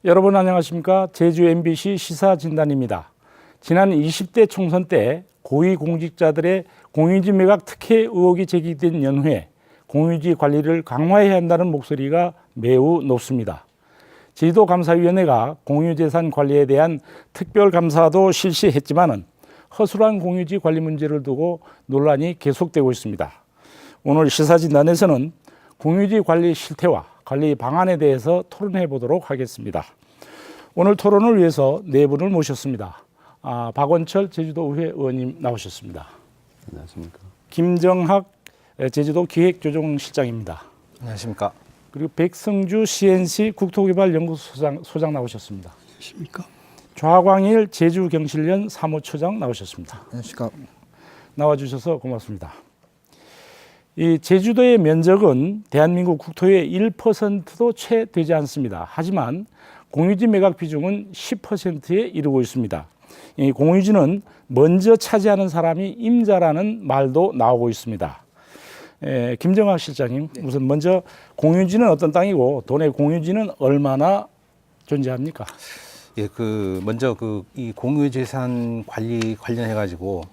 여러분 안녕하십니까? 제주 MBC 시사진단입니다. 지난 20대 총선 때 고위공직자들의 공유지 매각 특혜 의혹이 제기된 연후에 공유지 관리를 강화해야 한다는 목소리가 매우 높습니다. 제주도감사위원회가 공유재산 관리에 대한 특별감사도 실시했지만은 허술한 공유지 관리 문제를 두고 논란이 계속되고 있습니다. 오늘 시사진단에서는 공유지 관리 실태와 관리 방안에 대해서 토론해 보도록 하겠습니다. 오늘 토론을 위해서 네 분을 모셨습니다. 박원철 제주도의회 의원님 나오셨습니다. 안녕하십니까. 김정학 제주도 기획조정실장입니다. 안녕하십니까. 그리고 백성주 CNC 국토개발연구소 소장 나오셨습니다. 안녕하십니까. 좌광일 제주경실련 사무처장 나오셨습니다. 안녕하십니까. 나와주셔서 고맙습니다. 이 제주도의 면적은 대한민국 국토의 1%도 채 되지 않습니다. 하지만 공유지 매각 비중은 10%에 이르고 있습니다. 이 공유지는 먼저 차지하는 사람이 임자라는 말도 나오고 있습니다. 김정학 실장님, 우선 먼저 공유지는 어떤 땅이고 도내 공유지는 얼마나 존재합니까? 예, 먼저 이 공유재산 관리 관련해 가지고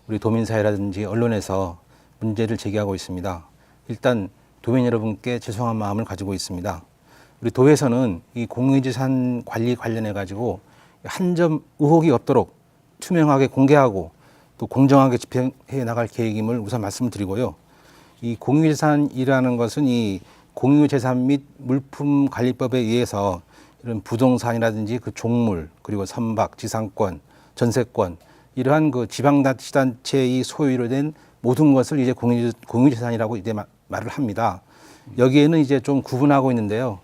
우리 도민사회라든지 언론에서 문제를 제기하고 있습니다. 일단 도민 여러분께 죄송한 마음을 가지고 있습니다. 우리 도에서는 이 공유재산 관리 관련해 가지고 한 점 의혹이 없도록 투명하게 공개하고 또 공정하게 집행해 나갈 계획임을 우선 말씀드리고요. 이 공유재산이라는 것은 이 공유재산 및 물품관리법에 의해서 이런 부동산이라든지 그 종물 그리고 선박, 지상권, 전세권 이러한 그 지방자치단체의 소유로 된 모든 것을 이제 공유재산이라고 이제 말을 합니다. 여기에는 이제 좀 구분하고 있는데요.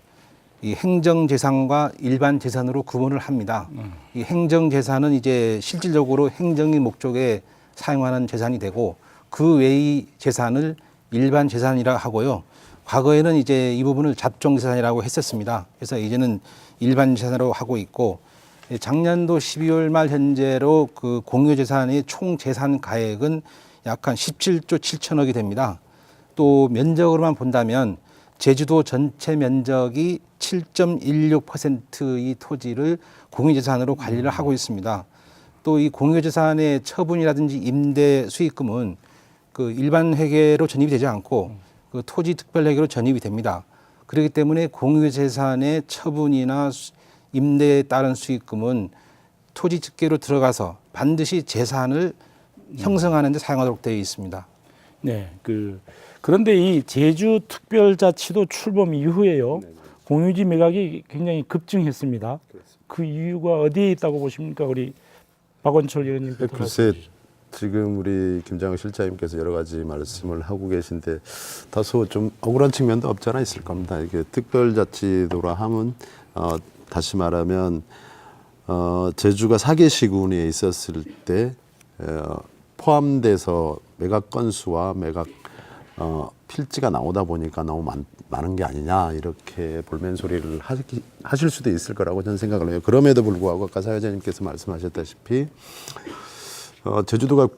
이 행정재산과 일반재산으로 구분을 합니다. 이 행정재산은 이제 실질적으로 행정의 목적에 사용하는 재산이 되고 그 외의 재산을 일반재산이라 하고요. 과거에는 이제 이 부분을 잡종재산이라고 했었습니다. 그래서 이제는 일반재산으로 하고 있고 작년도 12월 말 현재로 그 공유재산의 총 재산 가액은 약 한 17조 7천억이 됩니다. 또 면적으로만 본다면 제주도 전체 면적이 7.16%의 토지를 공유재산으로 관리를 하고 있습니다. 또 이 공유재산의 처분이라든지 임대 수익금은 그 일반 회계로 전입이 되지 않고 그 토지 특별 회계로 전입이 됩니다. 그렇기 때문에 공유재산의 처분이나 임대에 따른 수익금은 토지 집계로 들어가서 반드시 재산을 형성하는 데 사용하도록 되어 있습니다. 네, 그런데 이 제주특별자치도 출범 이후에요. 공유지 매각이 굉장히 급증했습니다. 그 이유가 어디에 있다고 보십니까? 우리 박원철 의원님부터. 글쎄 지금 우리 김정학 실장님께서 여러 가지 말씀을 하고 계신데 다소 좀 억울한 측면도 없지 않아 있을 겁니다. 이게 특별자치도라 하면 다시 말하면 제주가 4개 시군에 있었을 때 포함돼서 매각 건수와 매각 필지가 나오다 보니까 너무 많은 게 아니냐 이렇게 볼멘 소리를 하실 수도 있을 거라고 저는 생각을 해요. 그럼에도 불구하고 아까 사회자님께서 말씀하셨다시피 제주도가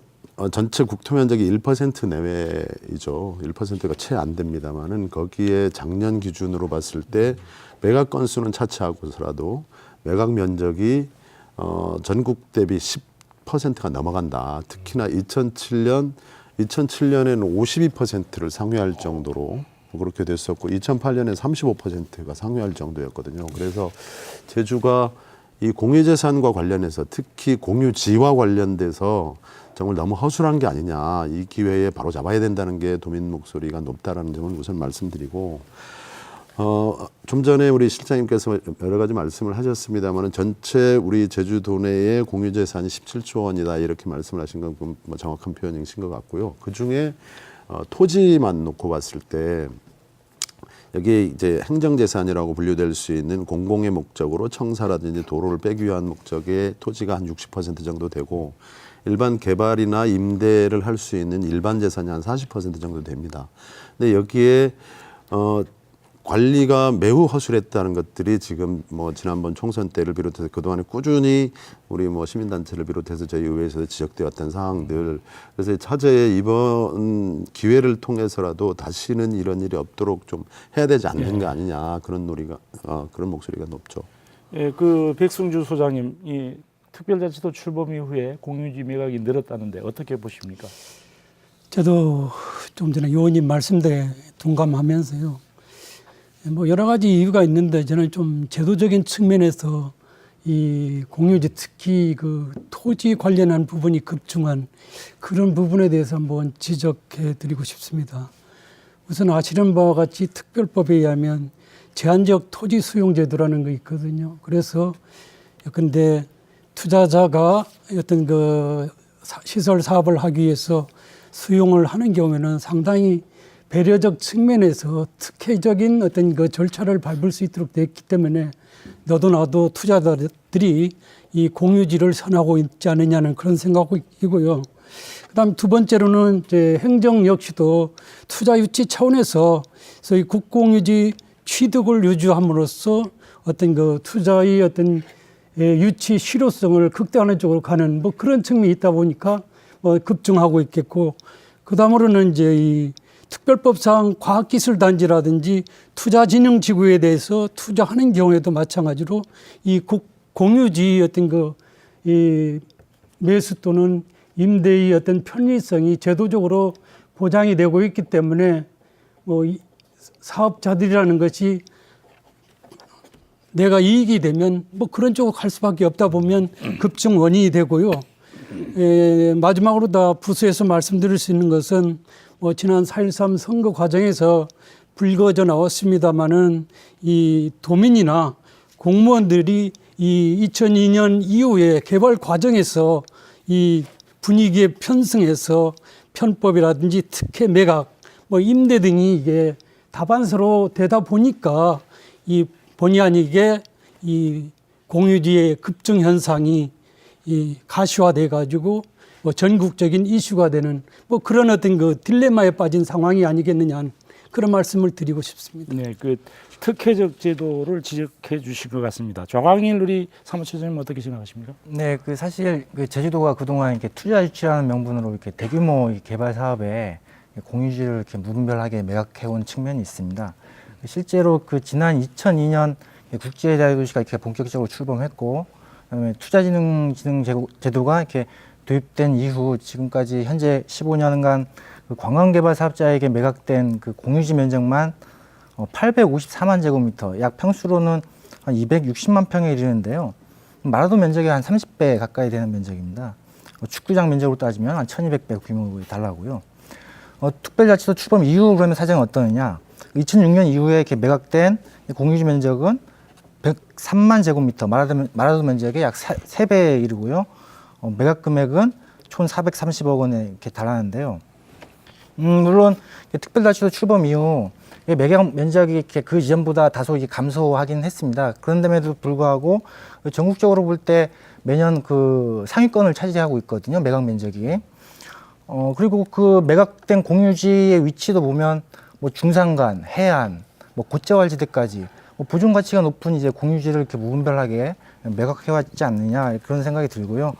전체 국토 면적이 1% 내외이죠. 1%가 채 안 됩니다만은 거기에 작년 기준으로 봤을 때 매각 건수는 차치하고서라도 매각 면적이 전국 대비 10%가 넘어간다. 특히나 2007년에는 52%를 상회할 정도로 그렇게 됐었고 2008년에 35%가 상회할 정도였거든요. 그래서 제주가 이 공유재산과 관련해서 특히 공유지와 관련돼서 정말 너무 허술한 게 아니냐. 이 기회에 바로 잡아야 된다는 게 도민 목소리가 높다라는 점을 우선 말씀드리고 좀 전에 우리 실장님께서 여러 가지 말씀을 하셨습니다만 전체 우리 제주도 내의 공유재산이 17조 원이다 이렇게 말씀을 하신 건 뭐 정확한 표현이신 것 같고요. 그중에 토지만 놓고 봤을 때 여기에 이제 행정재산이라고 분류될 수 있는 공공의 목적으로 청사라든지 도로를 빼기 위한 목적의 토지가 한 60% 정도 되고 일반 개발이나 임대를 할 수 있는 일반 재산이 한 40% 정도 됩니다. 근데 여기에 관리가 매우 허술했다는 것들이 지금 뭐 지난번 총선 때를 비롯해서 그동안에 꾸준히 우리 뭐 시민단체를 비롯해서 저희 의회에서 지적되었던 사항들. 그래서 차제에 이번 기회를 통해서라도 다시는 이런 일이 없도록 좀 해야 되지 않는 거 아니냐 그런 그런 목소리가 높죠. 예, 그 백승주 소장님, 이 특별자치도 출범 이후에 공유지 매각이 늘었다는데 어떻게 보십니까? 저도 좀 전에 의원님 말씀대로 동감하면서요. 뭐 여러 가지 이유가 있는데 저는 좀 제도적인 측면에서 이 공유지 특히 그 토지 관련한 부분이 급증한 그런 부분에 대해서 한번 지적해 드리고 싶습니다. 우선 아시는 바와 같이 특별법에 의하면 제한적 토지 수용 제도라는 거 있거든요. 그래서 근데 투자자가 어떤 그 시설 사업을 하기 위해서 수용을 하는 경우에는 상당히 배려적 측면에서 특혜적인 어떤 그 절차를 밟을 수 있도록 됐기 때문에 너도 나도 투자자들이 이 공유지를 선호하고 있지 않느냐는 그런 생각이고요. 그다음 두 번째로는 이제 행정 역시도 투자 유치 차원에서 소위 국공유지 취득을 유지함으로써 어떤 그 투자의 어떤 유치 실효성을 극대화하는 쪽으로 가는 뭐 그런 측면이 있다 보니까 뭐 급증하고 있겠고, 그다음으로는 이제 이 특별법상 과학기술단지라든지 투자진흥지구에 대해서 투자하는 경우에도 마찬가지로 이 공유지 어떤 그 이 매수 또는 임대의 어떤 편리성이 제도적으로 보장이 되고 있기 때문에 뭐 사업자들이라는 것이 내가 이익이 되면 뭐 그런 쪽으로 갈 수밖에 없다 보면 급증 원인이 되고요. 마지막으로 다 부서에서 말씀드릴 수 있는 것은 뭐 지난 4.13 선거 과정에서 불거져 나왔습니다마는 이 도민이나 공무원들이 이 2002년 이후에 개발 과정에서 이 분위기에 편승해서 편법이라든지 특혜 매각, 뭐 임대 등이 이게 다반사로 되다 보니까 이 본의 아니게 이 공유지의 급증 현상이 이 가시화돼 가지고 뭐 전국적인 이슈가 되는 뭐 그런 어떤 그 딜레마에 빠진 상황이 아니겠느냐 하는 그런 말씀을 드리고 싶습니다. 네, 그 특혜적 제도를 지적해 주신 것 같습니다. 조광일 우리 사무처장님 어떻게 생각하십니까? 네, 그 사실 그 제주도가 그동안 이렇게 투자 유치라는 명분으로 이렇게 대규모 이 개발 사업에 공유지를 이렇게 무분별하게 매각해온 측면이 있습니다. 실제로 그 지난 2002년 국제자유도시가 이렇게 본격적으로 출범했고, 그다음에 투자진흥제도가 이렇게 도입된 이후 지금까지 현재 15년간 그 관광개발 사업자에게 매각된 그 공유지 면적만 854만 제곱미터, 약 평수로는 한 260만 평에 이르는데요. 마라도 면적이 한 30배 가까이 되는 면적입니다. 축구장 면적으로 따지면 한 1200배 규모에 달하고요. 특별자치도 출범 이후 그러면 사정은 어떠느냐? 2006년 이후에 이렇게 매각된 공유지 면적은 103만 제곱미터, 마라도 면적의 약 3배에 이르고요. 매각 금액은 총 430억 원에 이렇게 달하는데요. 물론 특별자치도 출범 이후 매각 면적이 이렇게 그 이전보다 다소 감소하긴 했습니다. 그런데도 불구하고 전국적으로 볼 때 매년 그 상위권을 차지하고 있거든요. 매각 면적이. 그리고 그 매각된 공유지의 위치도 보면 뭐 중산간, 해안, 뭐 고재활지대까지 뭐 보존 가치가 높은 이제 공유지를 이렇게 무분별하게 매각해왔지 않느냐 그런 생각이 들고요.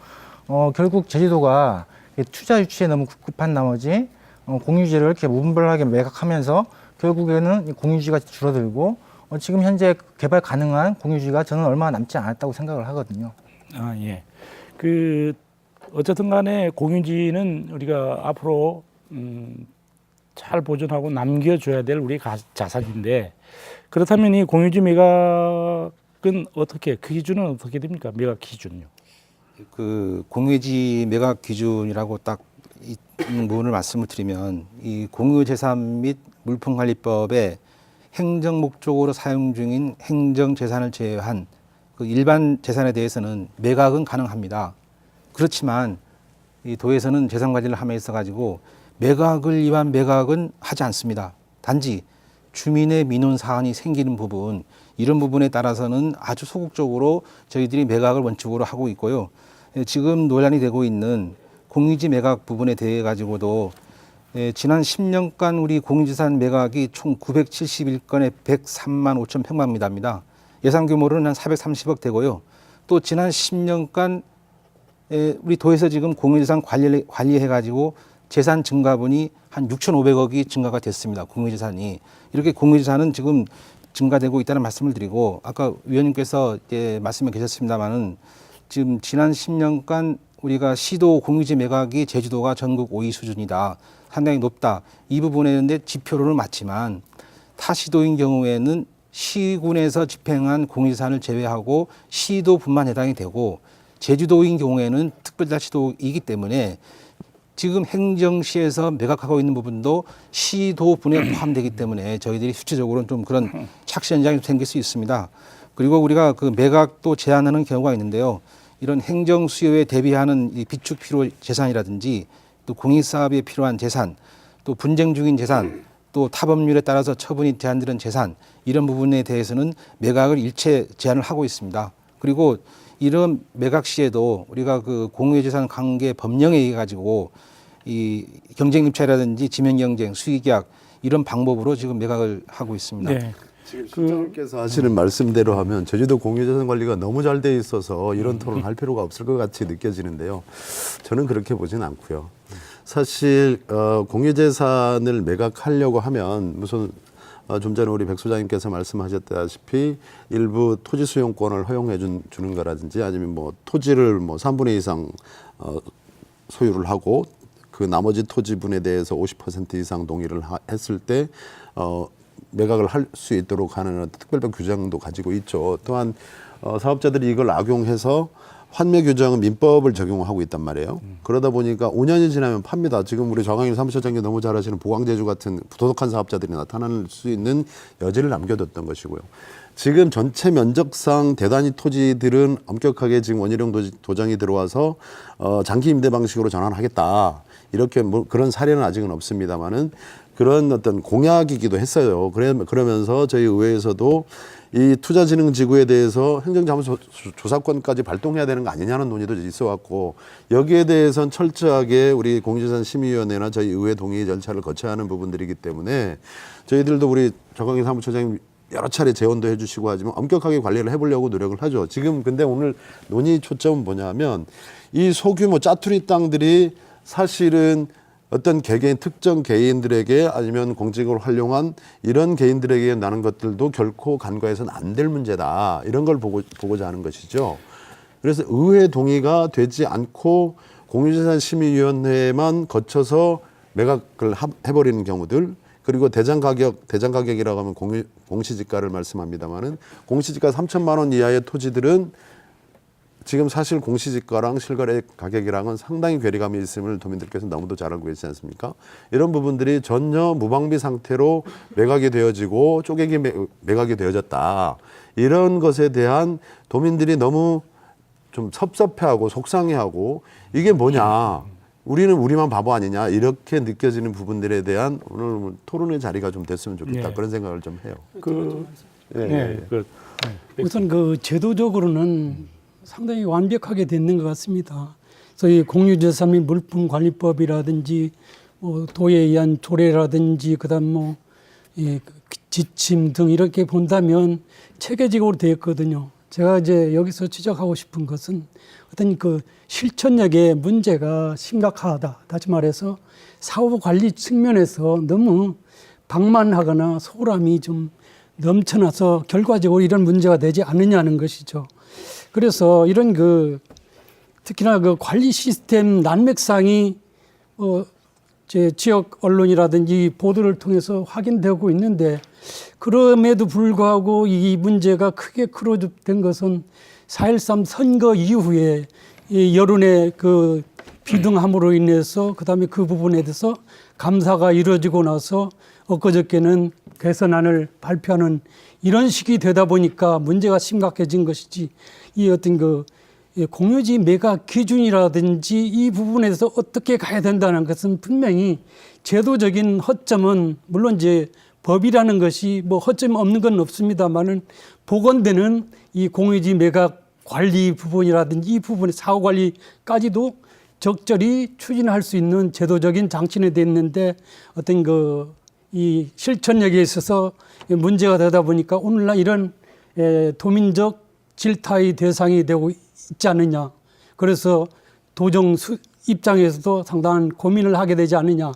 결국 제주도가 투자 유치에 너무 급급한 나머지 공유지를 이렇게 무분별하게 매각하면서 결국에는 공유지가 줄어들고 지금 현재 개발 가능한 공유지가 저는 얼마 남지 않았다고 생각을 하거든요. 아, 예. 그 어쨌든 간에 공유지는 우리가 앞으로 잘 보존하고 남겨줘야 될 우리 자산인데, 그렇다면 이 공유지 매각은 어떻게, 그 기준은 어떻게 됩니까? 매각 기준요. 그 공유지 매각 기준이라고 딱 이 부분을 말씀을 드리면, 이 공유재산 및 물품관리법에 행정 목적으로 사용 중인 행정 재산을 제외한 그 일반 재산에 대해서는 매각은 가능합니다. 그렇지만 이 도에서는 재산 관리를 함에 있어 가지고 매각을 위한 매각은 하지 않습니다. 단지 주민의 민원 사안이 생기는 부분, 이런 부분에 따라서는 아주 소극적으로 저희들이 매각을 원칙으로 하고 있고요. 지금 논란이 되고 있는 공유지 매각 부분에 대해 가지고도 지난 10년간 우리 공유지산 매각이 총 971건에 103만 5천 평방미터입니다. 예상 규모로는 한 430억 되고요. 또 지난 10년간 우리 도에서 지금 공유재산 관리해가지고 재산 증가분이 한 6,500억이 증가가 됐습니다. 공유재산이. 이렇게 공유재산은 지금 증가되고 있다는 말씀을 드리고 아까 위원님께서 이제 말씀해 계셨습니다마는 지금 지난 10년간 우리가 시도 공유지 매각이 제주도가 전국 5위 수준이다. 상당히 높다. 이 부분에는 지표로는 맞지만 타 시도인 경우에는 시군에서 집행한 공유재산을 제외하고 시도분만 해당이 되고 제주도인 경우에는 특별자치도이기 때문에 지금 행정시에서 매각하고 있는 부분도 시도분에 포함되기 때문에 저희들이 수치적으로는 좀 그런 착시 현상이 생길 수 있습니다. 그리고 우리가 그 매각도 제한하는 경우가 있는데요. 이런 행정 수요에 대비하는 이 비축 필요 재산이라든지 또 공익사업에 필요한 재산, 또 분쟁 중인 재산, 또 타법률에 따라서 처분이 제한되는 재산 이런 부분에 대해서는 매각을 일체 제한을 하고 있습니다. 그리고 이런 매각 시에도 우리가 그 공유재산 관계 법령에 의해 가지고 이 경쟁입찰이라든지 지명경쟁, 수의계약 이런 방법으로 지금 매각을 하고 있습니다. 네. 지금 실장님께서 하시는 말씀대로 하면 제주도 공유재산 관리가 너무 잘 돼 있어서 이런 토론을 할 필요가 없을 것 같이 느껴지는데요. 저는 그렇게 보진 않고요. 사실 공유재산을 매각하려고 하면 무슨 좀 전에 우리 백 소장님께서 말씀하셨다시피 일부 토지 수용권을 허용해 주는 거라든지 아니면 뭐 토지를 뭐 3분의 2 이상 소유를 하고 그 나머지 토지분에 대해서 50% 이상 동의를 했을 때 매각을 할 수 있도록 하는 특별법 규정도 가지고 있죠. 또한 사업자들이 이걸 악용해서 환매 규정은 민법을 적용하고 있단 말이에요. 그러다 보니까 5년이 지나면 팝니다. 지금 우리 정황일 사무처장님 너무 잘 아시는 보강제주 같은 부도덕한 사업자들이 나타날 수 있는 여지를 남겨뒀던 것이고요. 지금 전체 면적상 대단위 토지들은 엄격하게 지금 원희룡 도정이 들어와서 장기 임대 방식으로 전환하겠다. 이렇게 뭐 그런 사례는 아직은 없습니다만은 그런 어떤 공약이기도 했어요. 그러면서 저희 의회에서도 이 투자진흥지구에 대해서 행정자문조사권까지 발동해야 되는 거 아니냐는 논의도 있어왔고 여기에 대해서는 철저하게 우리 공유재산심의위원회나 저희 의회 동의 절차를 거쳐야 하는 부분들이기 때문에 저희들도 우리 정광희 사무처장님 여러 차례 재원도 해주시고 하지만 엄격하게 관리를 해보려고 노력을 하죠. 지금 근데 오늘 논의 초점은 뭐냐면 이 소규모 짜투리 땅들이 사실은 어떤 개개인 특정 개인들에게 아니면 공직을 활용한 이런 개인들에게 나는 것들도 결코 간과해서는 안 될 문제다. 이런 걸 보고자 하는 것이죠. 그래서 의회 동의가 되지 않고 공유재산심의위원회만 거쳐서 매각을 해버리는 경우들 그리고 대장가격이라고 하면 공시지가를 말씀합니다마는 공시지가 3천만 원 이하의 토지들은 지금 사실 공시지가랑 실거래 가격이랑은 상당히 괴리감이 있음을 도민들께서 너무도 잘 알고 계시지 않습니까? 이런 부분들이 전혀 무방비 상태로 매각이 되어지고 쪼개기 매각이 되어졌다. 이런 것에 대한 도민들이 너무 좀 섭섭해하고 속상해하고 이게 뭐냐. 우리는 우리만 바보 아니냐. 이렇게 느껴지는 부분들에 대한 오늘 토론의 자리가 좀 됐으면 좋겠다. 네. 그런 생각을 좀 해요. 우선 그 제도적으로는 상당히 완벽하게 됐는 것 같습니다. 저희 공유재산 및 물품관리법이라든지 도에 의한 조례라든지 그다음 뭐 지침 등 이렇게 본다면 체계적으로 되었거든요. 제가 이제 여기서 지적하고 싶은 것은 어떤 그 실천력의 문제가 심각하다. 다시 말해서 사후 관리 측면에서 너무 방만하거나 소홀함이 좀 넘쳐나서 결과적으로 이런 문제가 되지 않느냐는 것이죠. 그래서 이런 특히나 관리 시스템 난맥상이 제 지역 언론이라든지 보도를 통해서 확인되고 있는데 그럼에도 불구하고 이 문제가 크게 크로즈된 것은 4.13 선거 이후에 이 여론의 비등함으로 인해서 그다음에 그 부분에 대해서 감사가 이루어지고 나서 엊그저께는 개선안을 발표하는 이런 식이 되다 보니까 문제가 심각해진 것이지 이 어떤 공유지 매각 기준이라든지 이 부분에서 어떻게 가야 된다는 것은 분명히 제도적인 허점은 물론 이제 법이라는 것이 뭐 허점 없는 건 없습니다만은 보건되는 이 공유지 매각 관리 부분이라든지 이 부분의 사후 관리까지도 적절히 추진할 수 있는 제도적인 장치는 됐는데 어떤 이 실천력에 있어서 문제가 되다 보니까 오늘날 이런 도민적 질타의 대상이 되고 있지 않느냐. 그래서 도정 입장에서도 상당한 고민을 하게 되지 않느냐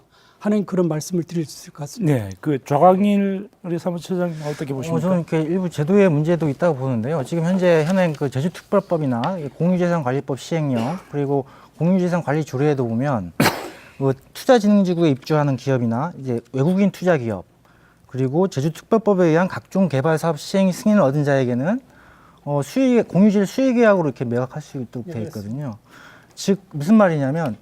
하는 그런 말씀을 드릴 수 있을 것 같습니다. 네, 그 좌광일 우리 사무처장님 어떻게 보십니까? 저는 이렇게 일부 제도의 문제도 있다고 보는데요. 지금 현행 그 제주특별법이나 이 공유재산관리법 시행령 그리고 공유재산관리조례에도 보면 그 투자진흥지구에 입주하는 기업이나 이제 외국인 투자 기업 그리고 제주특별법에 의한 각종 개발 사업 시행 승인을 얻은 자에게는 공유지를 수의계약으로 이렇게 매각할 수 있도록 되어 있거든요. 즉 무슨 말이냐면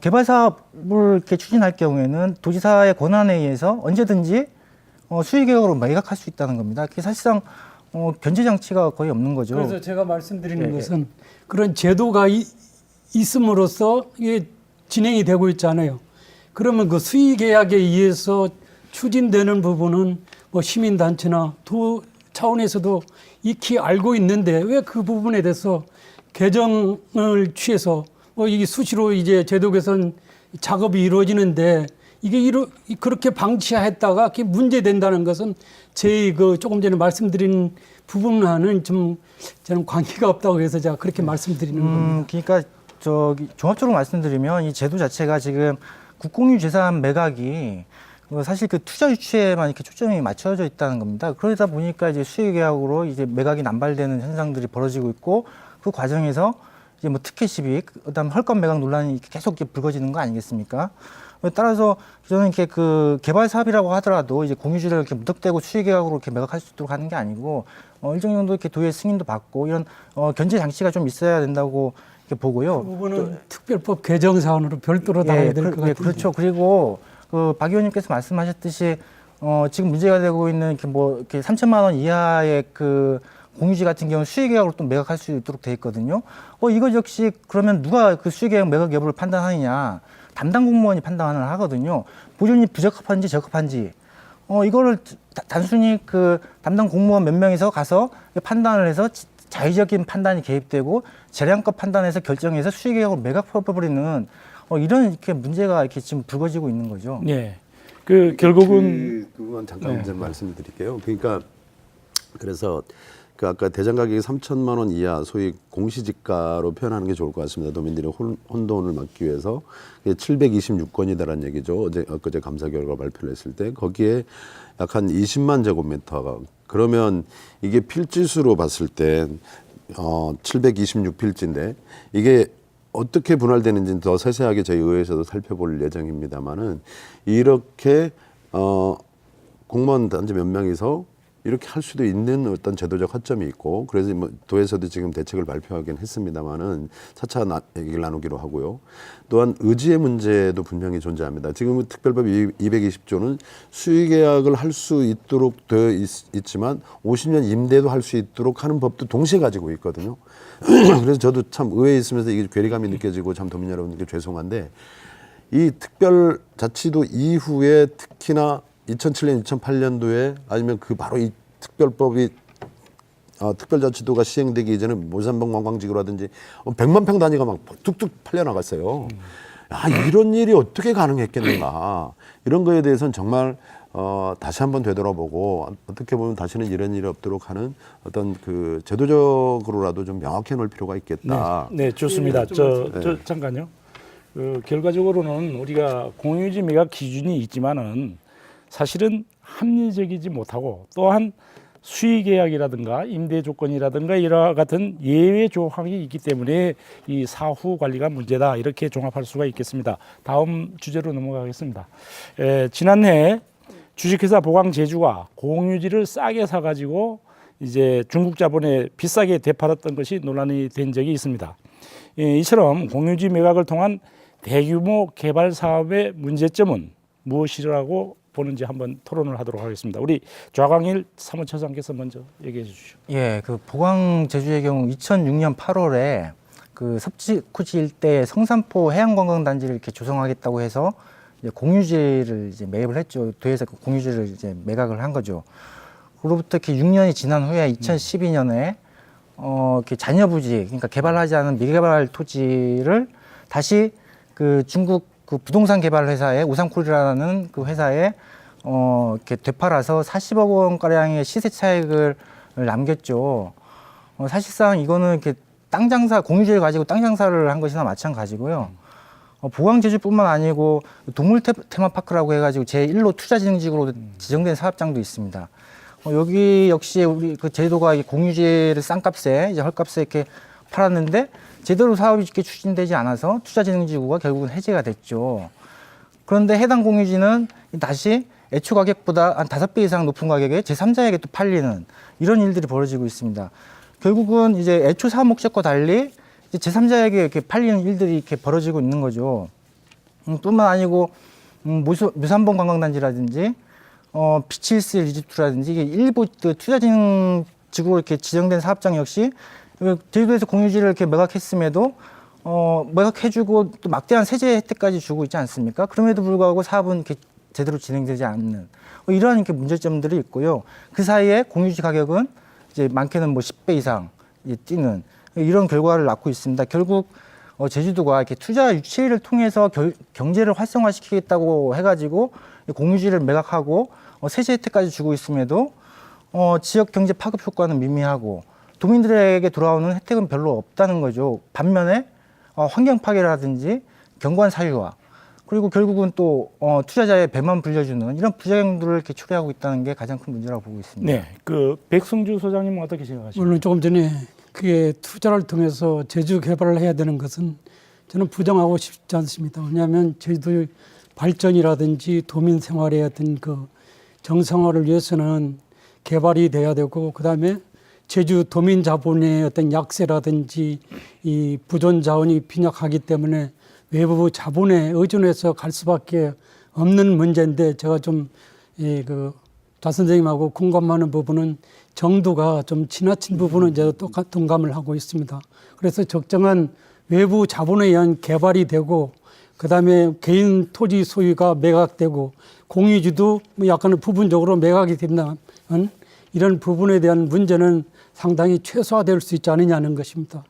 개발 사업을 이렇게 추진할 경우에는 도지사의 권한에 의해서 언제든지 수의계약으로 매각할 수 있다는 겁니다. 그게 사실상 견제 장치가 거의 없는 거죠. 그래서 제가 말씀드리는 예, 것은 그런 제도가 있음으로써 이게 진행이 되고 있잖아요. 그러면 그 수의 계약에 의해서 추진되는 부분은 뭐 시민단체나 도 차원에서도 익히 알고 있는데 왜 그 부분에 대해서 개정을 취해서 이게 수시로 이제 제도 개선 작업이 이루어지는데 이게 그렇게 방치했다가 그게 문제된다는 것은 제 그 조금 전에 말씀드린 부분과는 좀 저는 관계가 없다고 해서 제가 그렇게 말씀드리는 겁니다. 그러니까 종합적으로 말씀드리면 이 제도 자체가 지금 국공유 재산 매각이 사실 그 투자 유치에만 이렇게 초점이 맞춰져 있다는 겁니다. 그러다 보니까 이제 수의 계약으로 이제 매각이 남발되는 현상들이 벌어지고 있고 그 과정에서 이제 뭐 특혜 시비, 그다음 헐값 매각 논란이 계속 이렇게 불거지는 거 아니겠습니까? 따라서 저는 이렇게 그 개발 사업이라고 하더라도 이제 공유지를 이렇게 무턱대고 수의 계약으로 이렇게 매각할 수 있도록 하는 게 아니고 일정 정도 이렇게 도의 승인도 받고 이런 견제 장치가 좀 있어야 된다고 이렇게 보고요. 그 부분은 특별법 개정 사안으로 별도로 다뤄야 될 것 같아요. 그렇죠. 그리고 그 박 의원님께서 말씀하셨듯이 지금 문제가 되고 있는 이렇게 3천만 원 이하의 그 공유지 같은 경우는 수의계약으로 또 매각할 수 있도록 돼 있거든요. 이거 역시 그러면 누가 그 수의계약 매각 여부를 판단하느냐? 담당 공무원이 판단을 하거든요. 보존이 부적합한지 적합한지. 이거를 단순히 그 담당 공무원 몇 명이서 가서 판단을 해서 자의적인 판단이 개입되고 재량껏 판단해서 결정해서 수의계약으로 매각해버리는 이런 이렇게 문제가 이렇게 지금 불거지고 있는 거죠. 네, 그 결국은 그건 잠깐 좀 말씀드릴게요. 그러니까 그래서 그 아까 대장 가격이 3천만 원 이하 소위 공시지가로 표현하는 게 좋을 것 같습니다. 도민들의 혼돈을 막기 위해서 726건이다라는 얘기죠. 엊그제 감사 결과 발표를 했을 때 거기에 약 한 20만 제곱미터가 그러면 이게 필지수로 봤을 때 726필지인데 이게 어떻게 분할되는지는 더 세세하게 저희 의회에서도 살펴볼 예정입니다만은 이렇게 공무원 단지 몇 명이서 이렇게 할 수도 있는 어떤 제도적 허점이 있고 그래서 뭐 도에서도 지금 대책을 발표하긴 했습니다만은 차차 얘기를 나누기로 하고요. 또한 의지의 문제도 분명히 존재합니다. 지금 특별법 220조는 수의계약을 할 수 있도록 되어 있지만 50년 임대도 할 수 있도록 하는 법도 동시에 가지고 있거든요. 그래서 저도 참 의회에 있으면서 이게 괴리감이 느껴지고 참 도민 여러분들께 죄송한데 이 특별자치도 이후에 특히나 2007년, 2008년도에 아니면 그 바로 이 특별법이 특별자치도가 시행되기 이전에 모산봉 관광지구라든지 100만 평 단위가 막 뚝뚝 팔려 나갔어요. 이런 일이 어떻게 가능했겠는가. 이런 거에 대해서는 정말 다시 한번 되돌아보고 어떻게 보면 다시는 이런 일이 없도록 하는 어떤 그 제도적으로라도 좀 명확해 놓을 필요가 있겠다. 네, 좋습니다. 잠깐요. 결과적으로는 우리가 공유지 매각 기준이 있지만은 사실은 합리적이지 못하고 또한 수의 계약이라든가 임대 조건이라든가 이와 같은 예외 조항이 있기 때문에 이 사후 관리가 문제다 이렇게 종합할 수가 있겠습니다. 다음 주제로 넘어가겠습니다. 지난해 주식회사 보강제주가 공유지를 싸게 사가지고 이제 중국 자본에 비싸게 되팔았던 것이 논란이 된 적이 있습니다. 이처럼 공유지 매각을 통한 대규모 개발 사업의 문제점은 무엇이라고 보는지 한번 토론을 하도록 하겠습니다. 우리 좌광일 사무처장께서 먼저 얘기해 주시죠. 예, 그 보강 제주의 경우 2006년 8월에 그 섭지코지 일대 성산포 해양관광단지를 이렇게 조성하겠다고 해서 이제 공유지를 이제 매입을 했죠. 도에서 그 공유지를 이제 매각을 한 거죠. 그로부터 이렇게 6년이 지난 후에 2012년에 이렇게 잔여부지, 그러니까 개발하지 않은 미개발 토지를 다시 그 중국 그 부동산 개발 회사에 우상콜이라는 그 회사에 이렇게 되팔아서 40억 원 가량의 시세 차익을 남겼죠. 사실상 이거는 이렇게 땅 장사 공유지를 가지고 땅 장사를 한 것이나 마찬가지고요. 보강제주뿐만 아니고 동물 테마파크라고 해가지고 제1로 투자진흥지구로 지정된 사업장도 있습니다. 여기 역시 우리 그 제주도가 이 공유지를 싼값에 이제 헐값에 이렇게 팔았는데 제대로 사업이 이렇게 추진되지 않아서 투자진흥지구가 결국은 해제가 됐죠. 그런데 해당 공유지는 다시 애초 가격보다 한 5배 이상 높은 가격에 제3자에게 또 팔리는 이런 일들이 벌어지고 있습니다. 결국은 이제 애초 사업 목적과 달리 이제 제3자에게 이렇게 팔리는 일들이 이렇게 벌어지고 있는 거죠. 뿐만 아니고 묘산봉 관광단지라든지 피치힐스 리조트라든지 이게 일부 그 투자진흥지구로 이렇게 지정된 사업장 역시 제주도에서 공유지를 이렇게 매각했음에도 매각해주고 또 막대한 세제 혜택까지 주고 있지 않습니까? 그럼에도 불구하고 사업은 이렇게 제대로 진행되지 않는 이러한 이렇게 문제점들이 있고요. 그 사이에 공유지 가격은 이제 많게는 뭐 10배 이상 뛰는 이런 결과를 낳고 있습니다. 결국 제주도가 이렇게 투자 유치를 통해서 경제를 활성화시키겠다고 해가지고 공유지를 매각하고 세제 혜택까지 주고 있음에도 지역 경제 파급 효과는 미미하고 도민들에게 돌아오는 혜택은 별로 없다는 거죠. 반면에 환경 파괴라든지 경관 사유화 그리고 결국은 또 투자자의 배만 불려주는 이런 부작용들을 이렇게 초래하고 있다는 게 가장 큰 문제라고 보고 있습니다. 네, 그 백승주 소장님은 어떻게 생각하십니까? 물론 조금 전에 그게 투자를 통해서 제주 개발을 해야 되는 것은 저는 부정하고 싶지 않습니다. 왜냐하면 제주도의 발전이라든지 도민 생활의 어떤 그 정상화를 위해서는 개발이 돼야 되고 그다음에 제주 도민 자본의 어떤 약세라든지 이 부존 자원이 빈약하기 때문에 외부 자본에 의존해서 갈 수밖에 없는 문제인데 제가 좀 자 선생님하고 공감하는 부분은 정도가 좀 지나친 부분은 제가 또 동감을 하고 있습니다. 그래서 적정한 외부 자본에 의한 개발이 되고 그다음에 개인 토지 소유가 매각되고 공유지도 뭐 약간은 부분적으로 매각이 된다는 이런 부분에 대한 문제는 상당히 최소화될 수 있지 않느냐는 것입니다.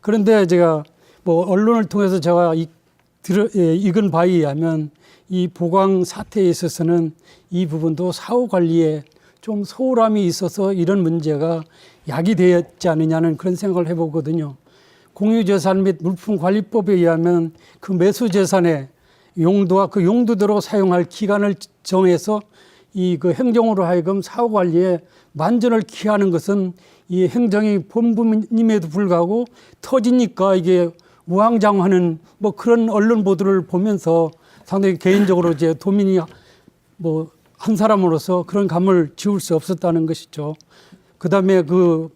그런데 제가 뭐 언론을 통해서 제가 읽은 바에 의하면 이 보강 사태에 있어서는 이 부분도 사후 관리에 좀 소홀함이 있어서 이런 문제가 야기되었지 않느냐는 그런 생각을 해보거든요. 공유재산 및 물품관리법에 의하면 그 매수재산의 용도와 그 용도대로 사용할 기간을 정해서 이 그 행정으로 하여금 사후 관리에 만전을 기하는 것은 이 행정이 본분임에도 불구하고 터지니까 이게 우왕좌왕하는 뭐 그런 언론 보도를 보면서 상당히 개인적으로 이제 도민이 뭐 한 사람으로서 그런 감을 지울 수 없었다는 것이죠. 그다음에 그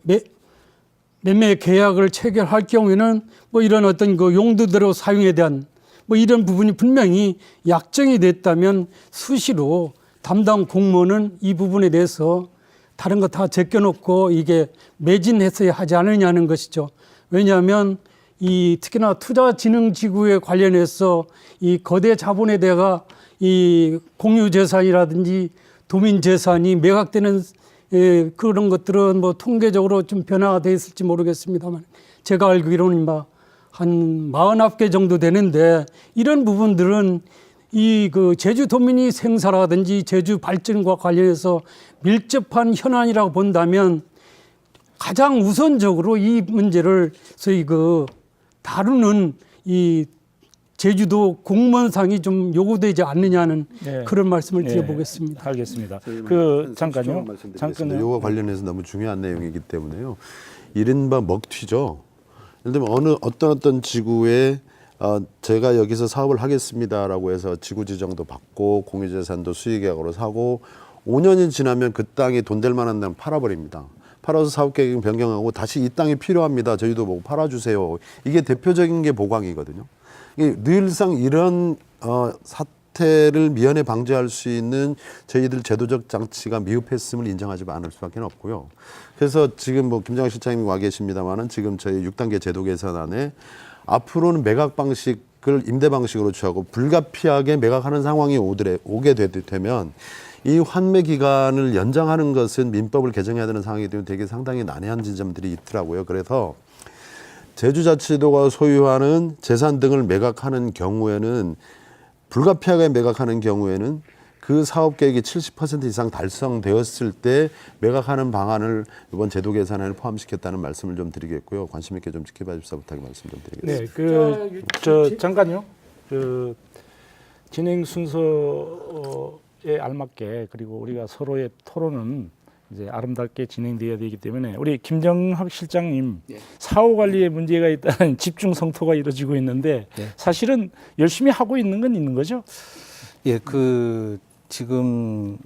매매 계약을 체결할 경우에는 뭐 이런 어떤 그 용도대로 사용에 대한 뭐 이런 부분이 분명히 약정이 됐다면 수시로 담당 공무원은 이 부분에 대해서 다른 거 다 제껴놓고 이게 매진했어야 하지 않느냐는 것이죠. 왜냐하면 이 특히나 투자진흥지구에 관련해서 이 거대 자본에 대가 이 공유재산이라든지 도민재산이 매각되는 그런 것들은 뭐 통계적으로 좀 변화가 되어 있을지 모르겠습니다만 제가 알기로는 한 49개 정도 되는데 이런 부분들은 이 그 제주도민이 생사라든지 제주 발전과 관련해서 밀접한 현안이라고 본다면 가장 우선적으로 이 문제를 소위 그 다루는 이 제주도 공무원상이 좀 요구되지 않느냐는 그런 말씀을 드려보겠습니다. 알겠습니다. 잠깐요. 잠깐요. 이거 관련해서 너무 중요한 내용이기 때문에요. 이른바 먹튀죠. 예를 들면 어떤 지구에 제가 여기서 사업을 하겠습니다라고 해서 지구 지정도 받고 공유재산도 수익계약으로 사고 5년이 지나면 그 땅이 돈 될 만한 데는 팔아버립니다. 팔아서 사업계획 변경하고 다시 이 땅이 필요합니다. 저희도 보고 팔아주세요. 이게 대표적인 게 보강이거든요. 늘상 이런 사태를 미연에 방지할 수 있는 저희들 제도적 장치가 미흡했음을 인정하지 않을 수밖에 없고요. 그래서 지금 뭐 김장학 실장님이 와 계십니다만은 지금 저희 6단계 제도 개선안에 앞으로는 매각 방식을 임대 방식으로 취하고 불가피하게 매각하는 상황이 오게 되면 이 환매 기간을 연장하는 것은 민법을 개정해야 되는 상황이기 때문에 되게 상당히 난해한 지점들이 있더라고요. 그래서 제주자치도가 소유하는 재산 등을 매각하는 경우에는 불가피하게 매각하는 경우에는 그 사업 계획이 70% 이상 달성되었을 때 매각하는 방안을 이번 제도 개선안에 포함시켰다는 말씀을 좀 드리겠고요. 관심 있게 좀 지켜봐 주십사 부탁의 말씀 좀 드리겠습니다. 네, 잠깐요. 그 진행 순서에 알맞게 그리고 우리가 서로의 토론은 이제 아름답게 진행되어야 되기 때문에 우리 김정학 실장님 사후 관리에 문제가 있다는 집중 성토가 이루어지고 있는데 사실은 열심히 하고 있는 건 있는 거죠? 예, 그 지금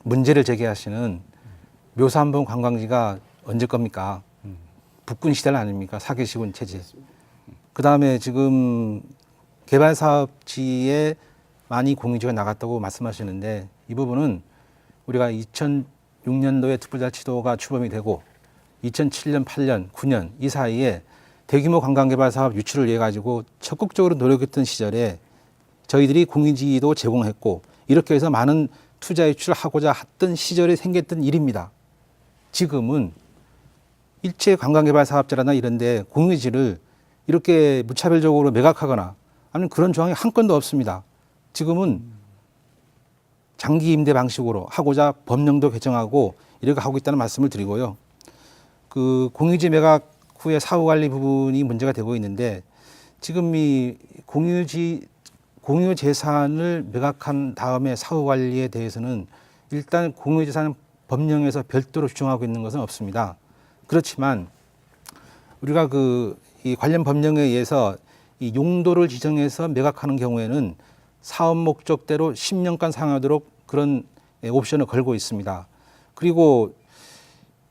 문제를 제기하시는 묘산봉 관광지가 언제 겁니까? 북군 시절 아닙니까? 사개시군 체제. 그 다음에 지금 개발 사업지에 많이 공유지가 나갔다고 말씀하시는데 이 부분은 우리가 2006년도에 특별자치도가 출범이 되고 2007년, 8년, 9년 이 사이에 대규모 관광개발 사업 유치를 위해 가지고 적극적으로 노력했던 시절에 저희들이 공유지도 제공했고 이렇게 해서 많은 투자 유치를 하고자 했던 시절에 생겼던 일입니다. 지금은 일체 관광개발 사업자라나 이런데 공유지를 이렇게 무차별적으로 매각하거나 아니면 그런 조항이 한 건도 없습니다. 지금은 장기 임대 방식으로 하고자 법령도 개정하고 이렇게 하고 있다는 말씀을 드리고요. 그 공유지 매각 후에 사후 관리 부분이 문제가 되고 있는데 지금 이 공유 재산을 매각한 다음에 사후 관리에 대해서는 일단 공유 재산 법령에서 별도로 규정하고 있는 것은 없습니다. 그렇지만 우리가 이 관련 법령에 의해서 이 용도를 지정해서 매각하는 경우에는 사업 목적대로 10년간 사용하도록 그런 옵션을 걸고 있습니다. 그리고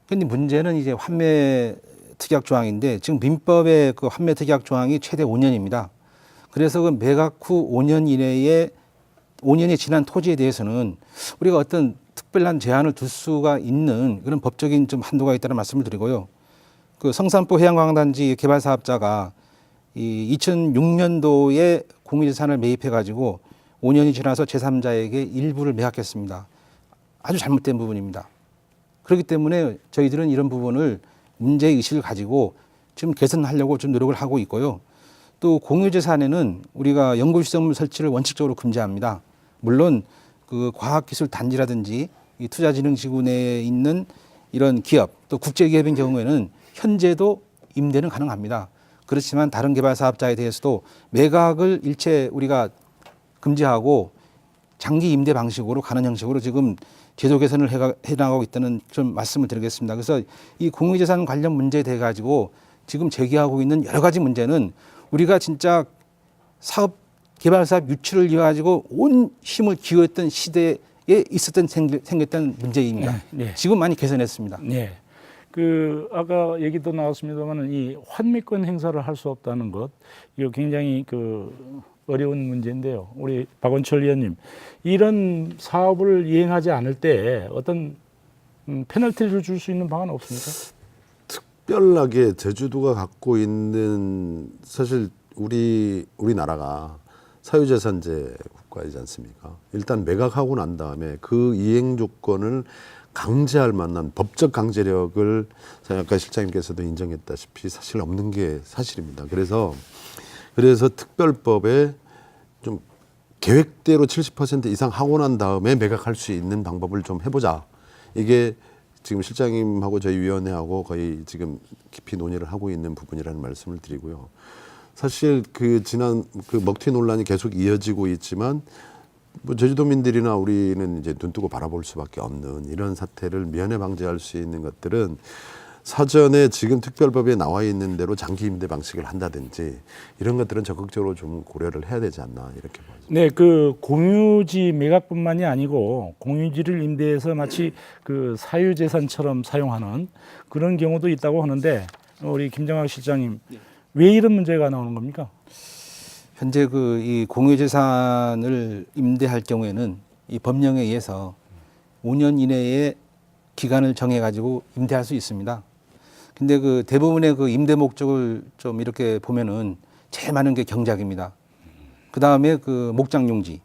근데 문제는 이제 환매 특약 조항인데 지금 민법의 그 환매 특약 조항이 최대 5년입니다. 그래서 그 매각 후 5년 이내에 5년이 지난 토지에 대해서는 우리가 어떤 특별한 제한을 둘 수가 있는 그런 법적인 좀 한도가 있다는 말씀을 드리고요. 그 성산포 해양관광단지 개발 사업자가 이 2006년도에 공유재산을 매입해 가지고 5년이 지나서 제3자에게 일부를 매각했습니다. 아주 잘못된 부분입니다. 그렇기 때문에 저희들은 이런 부분을 문제의식을 가지고 지금 개선하려고 좀 노력을 하고 있고요. 또 공유재산에는 우리가 연구시설물 설치를 원칙적으로 금지합니다. 물론 그 과학기술 단지라든지 이 투자진흥지구 내에 있는 이런 기업 또 국제기업인 경우에는 현재도 임대는 가능합니다. 그렇지만 다른 개발 사업자에 대해서도 매각을 일체 우리가 금지하고 장기 임대 방식으로 가는 형식으로 지금 제도 개선을 해나가고 있다는 좀 말씀을 드리겠습니다. 그래서 이 공유재산 관련 문제에 대해 가지고 지금 제기하고 있는 여러 가지 문제는 우리가 진짜 개발 사업 유치를 위해 가지고 온 힘을 기울였던 시대에 생겼던 문제입니다. 네. 지금 많이 개선했습니다. 네. 아까 얘기도 나왔습니다만은 이 환매권 행사를 할 수 없다는 것, 이거 굉장히 어려운 문제인데요. 우리 박원철 의원님, 이런 사업을 이행하지 않을 때 어떤 페널티를 줄 수 있는 방안 없습니까? 특별하게 제주도가 갖고 있는 사실 우리나라가 사유재산제 국가이지 않습니까? 일단 매각하고 난 다음에 그 이행 조건을 강제할 만한 법적 강제력을 아까 실장님께서도 인정했다시피 사실 없는 게 사실입니다. 그래서 특별법에 좀 계획대로 70% 이상 하고 난 다음에 매각할 수 있는 방법을 좀 해보자. 이게 지금 실장님하고 저희 위원회하고 거의 지금 깊이 논의를 하고 있는 부분이라는 말씀을 드리고요. 사실 지난 먹튀 논란이 계속 이어지고 있지만 제주도민들이나 우리는 이제 눈 뜨고 바라볼 수밖에 없는 이런 사태를 미연에 방지할 수 있는 것들은 사전에 지금 특별법에 나와 있는 대로 장기 임대 방식을 한다든지 이런 것들은 적극적으로 좀 고려를 해야 되지 않나 이렇게 봐요. 네, 공유지 매각뿐만이 아니고 공유지를 임대해서 마치 사유재산처럼 사용하는 그런 경우도 있다고 하는데 우리 김정학 실장님, 왜 이런 문제가 나오는 겁니까? 현재 이 공유재산을 임대할 경우에는 이 법령에 의해서 5년 이내에 기간을 정해가지고 임대할 수 있습니다. 근데 대부분의 임대 목적을 좀 이렇게 보면은 제일 많은 게 경작입니다. 그 다음에 목장용지,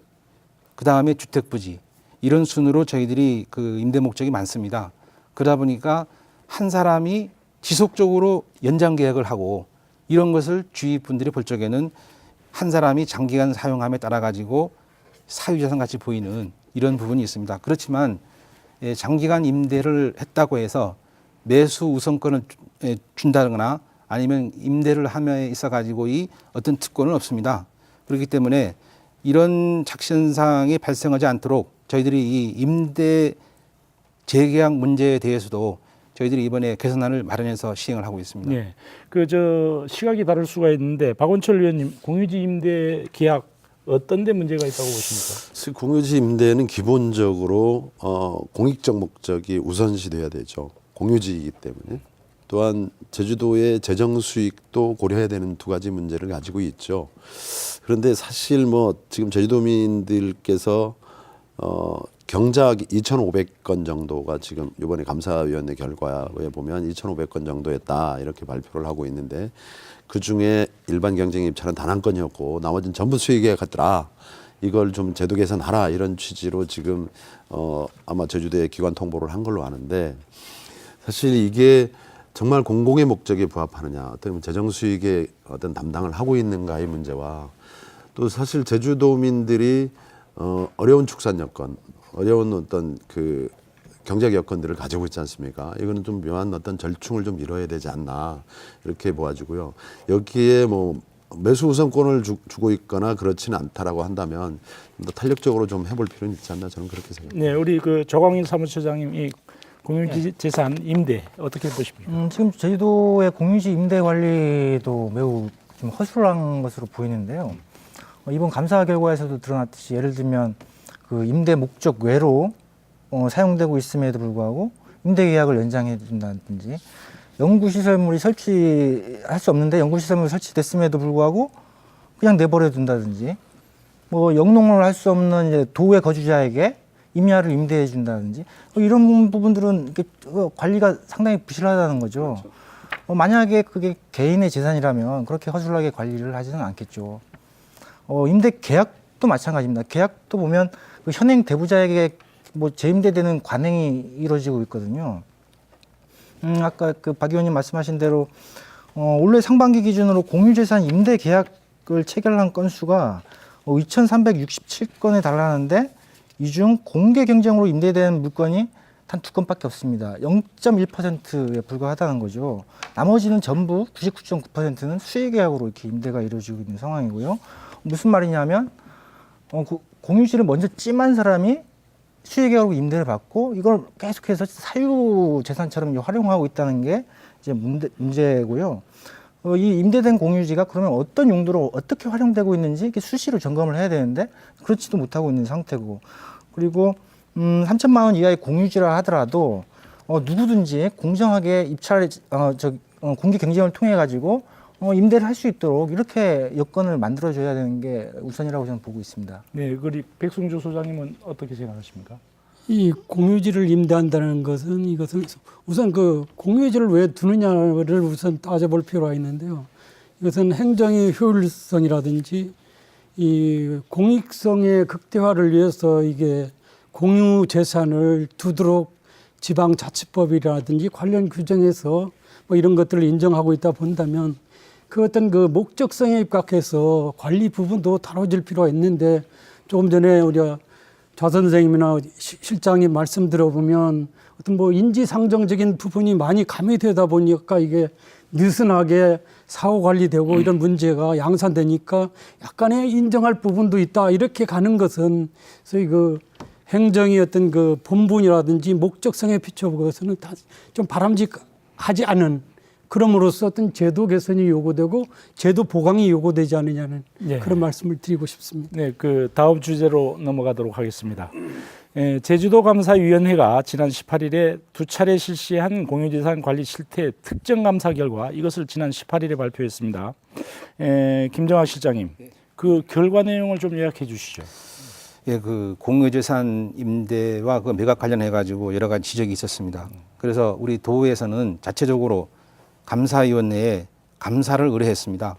그 다음에 주택부지 이런 순으로 저희들이 임대 목적이 많습니다. 그러다 보니까 한 사람이 지속적으로 연장 계약을 하고 이런 것을 주위 분들이 볼 적에는 한 사람이 장기간 사용함에 따라 가지고 사유재산 같이 보이는 이런 부분이 있습니다. 그렇지만 장기간 임대를 했다고 해서 매수 우선권을 준다거나 아니면 임대를 함에 있어 가지고 이 어떤 특권은 없습니다. 그렇기 때문에 이런 작시현상이 발생하지 않도록 저희들이 이 임대 재계약 문제에 대해서도 저희들이 이번에 개선안을 마련해서 시행을 하고 있습니다. 네. 시각이 다를 수가 있는데 박원철 의원님, 공유지 임대 계약 어떤 데 문제가 있다고 보십니까? 공유지 임대는 기본적으로 공익적 목적이 우선시돼야 되죠. 공유지이기 때문에. 또한 제주도의 재정 수익도 고려해야 되는 두 가지 문제를 가지고 있죠. 그런데 사실 뭐 지금 제주도민들께서 경작 2,500건 정도가 지금 이번에 감사위원회 결과에 보면 2,500건 정도 했다 이렇게 발표를 하고 있는데 그 중에 일반 경쟁 입찰은 단 한 건이었고 나머지는 전부 수익에 갔더라. 이걸 좀 제도 개선하라 이런 취지로 지금 아마 제주도에 기관 통보를 한 걸로 아는데 사실 이게 정말 공공의 목적에 부합하느냐 어떤 재정 수익의 어떤 담당을 하고 있는가의 문제와 또 사실 제주도민들이 어려운 축산 여건, 어려운 어떤 그 경제적 여건들을 가지고 있지 않습니까? 이거는 좀 묘한 어떤 절충을 좀 이뤄야 되지 않나 이렇게 보아지고요. 여기에 뭐 매수 우선권을 주고 있거나 그렇지는 않다라고 한다면 더 탄력적으로 좀 해볼 필요는 있지 않나 저는 그렇게 생각합니다. 네, 우리 정광일 사무처장님 이 공유지 재산 임대 어떻게 보십니까? 지금 제주도의 공유지 임대 관리도 매우 좀 허술한 것으로 보이는데요. 이번 감사 결과에서도 드러났듯이 예를 들면 그 임대 목적 외로 사용되고 있음에도 불구하고 임대 계약을 연장해 준다든지 연구시설물이 설치할 수 없는데 연구시설물이 설치됐음에도 불구하고 그냥 내버려 둔다든지 뭐 영농을 할 수 없는 이제 도의 거주자에게 임야를 임대해 준다든지 이런 부분들은 이렇게 관리가 상당히 부실하다는 거죠. 만약에 그게 개인의 재산이라면 그렇게 허술하게 관리를 하지는 않겠죠. 임대 계약도 마찬가지입니다. 계약도 보면 그 현행 대부자에게 뭐 재임대되는 관행이 이루어지고 있거든요. 아까 그 박 의원님 말씀하신 대로 올해 상반기 기준으로 공유재산 임대 계약을 체결한 건수가 2,367건에 달하는데 이 중 공개 경쟁으로 임대된 물건이 단 2건밖에 없습니다. 0.1%에 불과하다는 거죠. 나머지는 전부 99.9%는 수의 계약으로 이렇게 임대가 이루어지고 있는 상황이고요. 무슨 말이냐면 공유지를 먼저 찜한 사람이 수의 계약으로 임대를 받고 이걸 계속해서 사유 재산처럼 활용하고 있다는 게 이제 문제고요. 이 임대된 공유지가 그러면 어떤 용도로 어떻게 활용되고 있는지 이렇게 수시로 점검을 해야 되는데 그렇지도 못하고 있는 상태고 그리고 3천만 원 이하의 공유지라 하더라도 누구든지 공정하게 입찰 공개 경쟁을 통해 가지고 임대를 할 수 있도록 이렇게 여건을 만들어줘야 되는 게 우선이라고 저는 보고 있습니다. 네, 그리 백승주 소장님은 어떻게 생각하십니까? 이 공유지를 임대한다는 것은 이것은 우선 그 공유지를 왜 두느냐를 우선 따져볼 필요가 있는데요. 이것은 행정의 효율성이라든지 이 공익성의 극대화를 위해서 이게 공유 재산을 두도록 지방자치법이라든지 관련 규정에서 뭐 이런 것들을 인정하고 있다 본다면 그 어떤 그 목적성에 입각해서 관리 부분도 다뤄질 필요가 있는데 조금 전에 우리가 좌 선생님이나 실장님 말씀 들어보면 어떤 뭐 인지상정적인 부분이 많이 가미되다 보니까 이게 느슨하게 사후 관리되고 이런 문제가 양산되니까 약간의 인정할 부분도 있다 이렇게 가는 것은 소위 그 행정의 어떤 그 본분이라든지 목적성에 비춰보고서는 다 좀 바람직하지 않은 그럼으로써 어떤 제도 개선이 요구되고 제도 보강이 요구되지 않느냐는 네. 그런 말씀을 드리고 싶습니다. 네, 다음 주제로 넘어가도록 하겠습니다. 제주도감사위원회가 지난 18일에 2차례 실시한 공유재산 관리 실태 특정 감사 결과 이것을 지난 18일에 발표했습니다. 김정학 실장님, 그 결과 내용을 좀 요약해 주시죠. 예, 그 공유재산 임대와 그 매각 관련해 가지고 여러 가지 지적이 있었습니다. 그래서 우리 도에서는 자체적으로 감사위원회에 감사를 의뢰했습니다.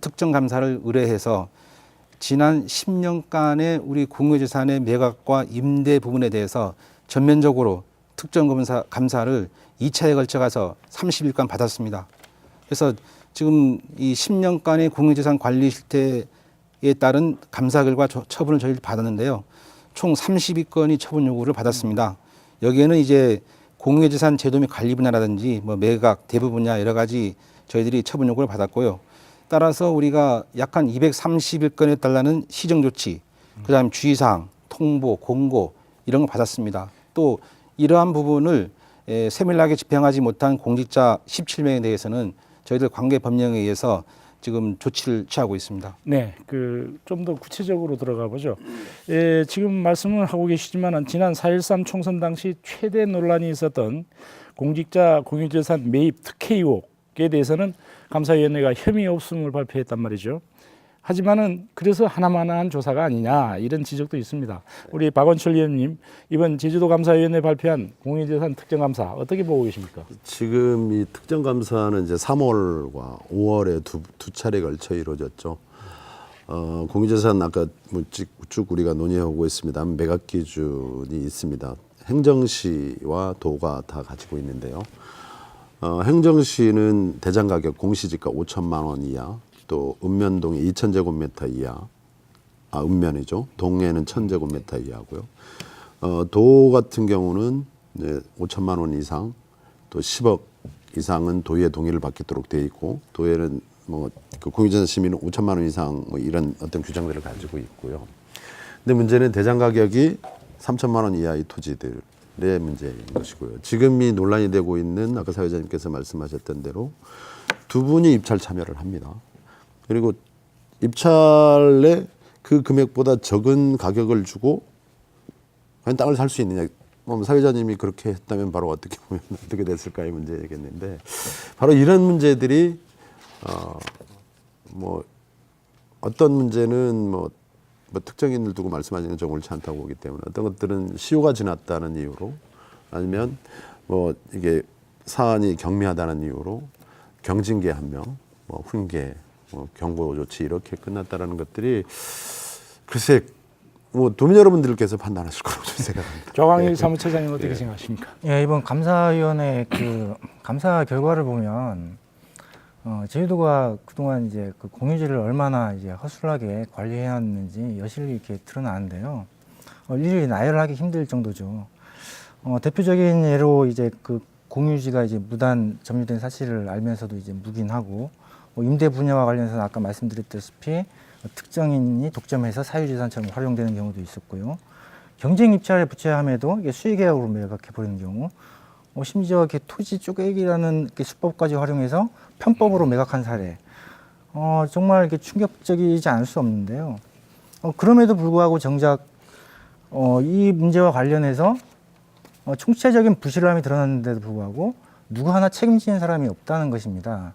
특정 감사를 의뢰해서 지난 10년간의 우리 공유재산의 매각과 임대 부분에 대해서 전면적으로 특정 감사를 2차에 걸쳐 가서 30일간 받았습니다. 그래서 지금 이 10년간의 공유재산 관리 실태에 따른 감사 결과 처분을 저희를 받았는데요. 총 32건이 처분 요구를 받았습니다. 여기에는 이제 공유재산 제도 및 관리 분야라든지 뭐 매각, 대부 분야 여러 가지 저희들이 처분 요구를 받았고요. 따라서 우리가 약 한 230일건에 달하는 시정조치, 그다음 주의사항, 통보, 공고 이런 걸 받았습니다. 또 이러한 부분을 세밀하게 집행하지 못한 공직자 17명에 대해서는 저희들 관계 법령에 의해서 지금 조치를 취하고 있습니다. 네, 그 좀 더 구체적으로 들어가 보죠. 지금 말씀을 하고 계시지만 지난 4.13 총선 당시 최대 논란이 있었던 공직자 공유재산 매입 특혜 의혹에 대해서는 감사위원회가 혐의 없음을 발표했단 말이죠. 하지만은 그래서 하나만한 조사가 아니냐 이런 지적도 있습니다. 우리 박원철 의원님 이번 제주도 감사위원회 발표한 공유재산 특정감사 어떻게 보고 계십니까? 지금 이 특정감사는 이제 3월과 5월에 두 차례 걸쳐 이루어졌죠. 공유재산 아까 쭉 우리가 논의하고 있습니다. 매각 기준이 있습니다. 행정시와 도가 다 가지고 있는데요. 행정시는 대장 가격 공시지가 5천만 원 이하, 또 읍면동이 2,000제곱미터 이하, 읍면이죠. 동해는 1,000제곱미터 이하고요. 도 같은 경우는 이제 5천만 원 이상, 또 10억 이상은 도의 동의를 받도록 되어 있고, 도에는 그 공유재산 시민은 5천만 원 이상 이런 어떤 규정들을 가지고 있고요. 근데 문제는 대장 가격이 3천만 원 이하의 토지들의 문제인 것이고요. 지금 이 논란이 되고 있는 아까 사회자님께서 말씀하셨던 대로 두 분이 입찰 참여를 합니다. 그리고 입찰에 그 금액보다 적은 가격을 주고 과연 땅을 살 수 있느냐. 사회자님이 그렇게 했다면 바로 어떻게 보면 어떻게 됐을까의 문제겠는데 바로 이런 문제들이 어떤 문제는 특정인을 두고 말씀하시는 건 옳지 않다고 보기 때문에 어떤 것들은 시효가 지났다는 이유로 아니면 이게 사안이 경미하다는 이유로 경징계 한 명, 훈계, 경고 조치 이렇게 끝났다라는 것들이 글쎄 도민 여러분들께서 판단하실 거라고 저는 생각합니다. 조광일 사무처장님 어떻게 생각하십니까? 예, 이번 감사위원회 그 감사 결과를 보면 제주도가 그동안 이제 그 공유지를 얼마나 이제 허술하게 관리해 왔는지 여실히 이렇게 드러나는데요. 일일이 나열하기 힘들 정도죠. 대표적인 예로 이제 그 공유지가 이제 무단 점유된 사실을 알면서도 이제 묵인하고 임대 분야와 관련해서는 아까 말씀드렸다시피 특정인이 독점해서 사유재산처럼 활용되는 경우도 있었고요. 경쟁 입찰에 부채함에도 이게 수의계약으로 매각해 버리는 경우, 심지어 이렇게 토지 쪼개기라는 수법까지 활용해서 편법으로 매각한 사례, 정말 이렇게 충격적이지 않을 수 없는데요. 그럼에도 불구하고 정작 이 문제와 관련해서 총체적인 부실함이 드러났는데도 불구하고 누구 하나 책임지는 사람이 없다는 것입니다.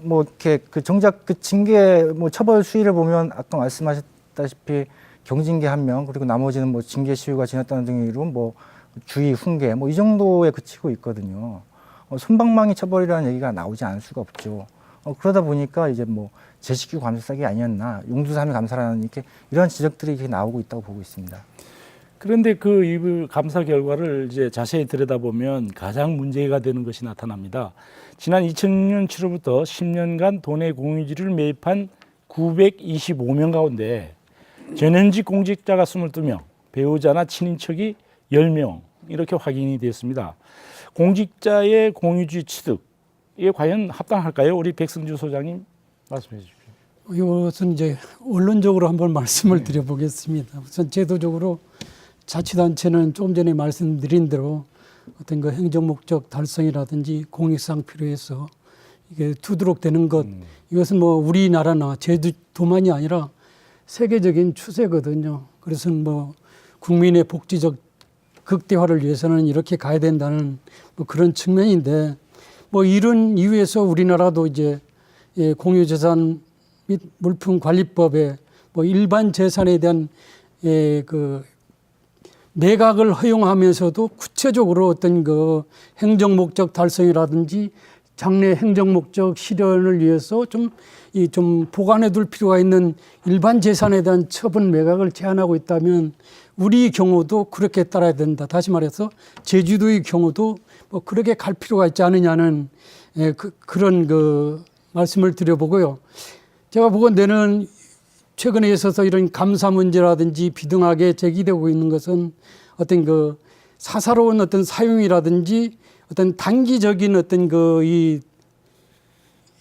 이렇게 정작 그 징계 처벌 수위를 보면 아까 말씀하셨다시피 경징계 1명 그리고 나머지는 징계 시효가 지났다는 등으로 주의, 훈계 이 정도에 그치고 있거든요. 솜방망이 처벌이라는 얘기가 나오지 않을 수가 없죠. 그러다 보니까 이제 제식규 감사기 아니었나, 용두사미 감사라는 이런 지적들이 이렇게 나오고 있다고 보고 있습니다. 그런데 이 감사 결과를 이제 자세히 들여다보면 가장 문제가 되는 것이 나타납니다. 지난 2006년 7월부터 10년간 도내 공유지를 매입한 925명 가운데 전현직 공직자가 22명, 배우자나 친인척이 10명 이렇게 확인이 됐습니다. 공직자의 공유지 취득, 이게 과연 합당할까요? 우리 백승주 소장님 말씀해 주십시오. 이것은 이제 원론적으로 한번 말씀을 드려보겠습니다. 우선 제도적으로 자치단체는 조금 전에 말씀드린 대로 어떤 그 행정 목적 달성이라든지 공익상 필요해서 이게 두도록 되는 것, 이것은 우리나라나 제주도만이 아니라 세계적인 추세거든요. 그래서 국민의 복지적 극대화를 위해서는 이렇게 가야 된다는 그런 측면인데 이런 이유에서 우리나라도 이제 공유재산 및 물품관리법에 일반 재산에 대한 매각을 허용하면서도 구체적으로 어떤 그 행정 목적 달성이라든지 장래 행정 목적 실현을 위해서 좀 보관해 둘 필요가 있는 일반 재산에 대한 처분 매각을 제한하고 있다면 우리 경우도 그렇게 따라야 된다. 다시 말해서 제주도의 경우도 그렇게 갈 필요가 있지 않느냐는 그런 말씀을 드려보고요. 제가 보건대는 최근에 있어서 이런 감사 문제라든지 비등하게 제기되고 있는 것은 어떤 사사로운 어떤 사용이라든지 어떤 단기적인 어떤 이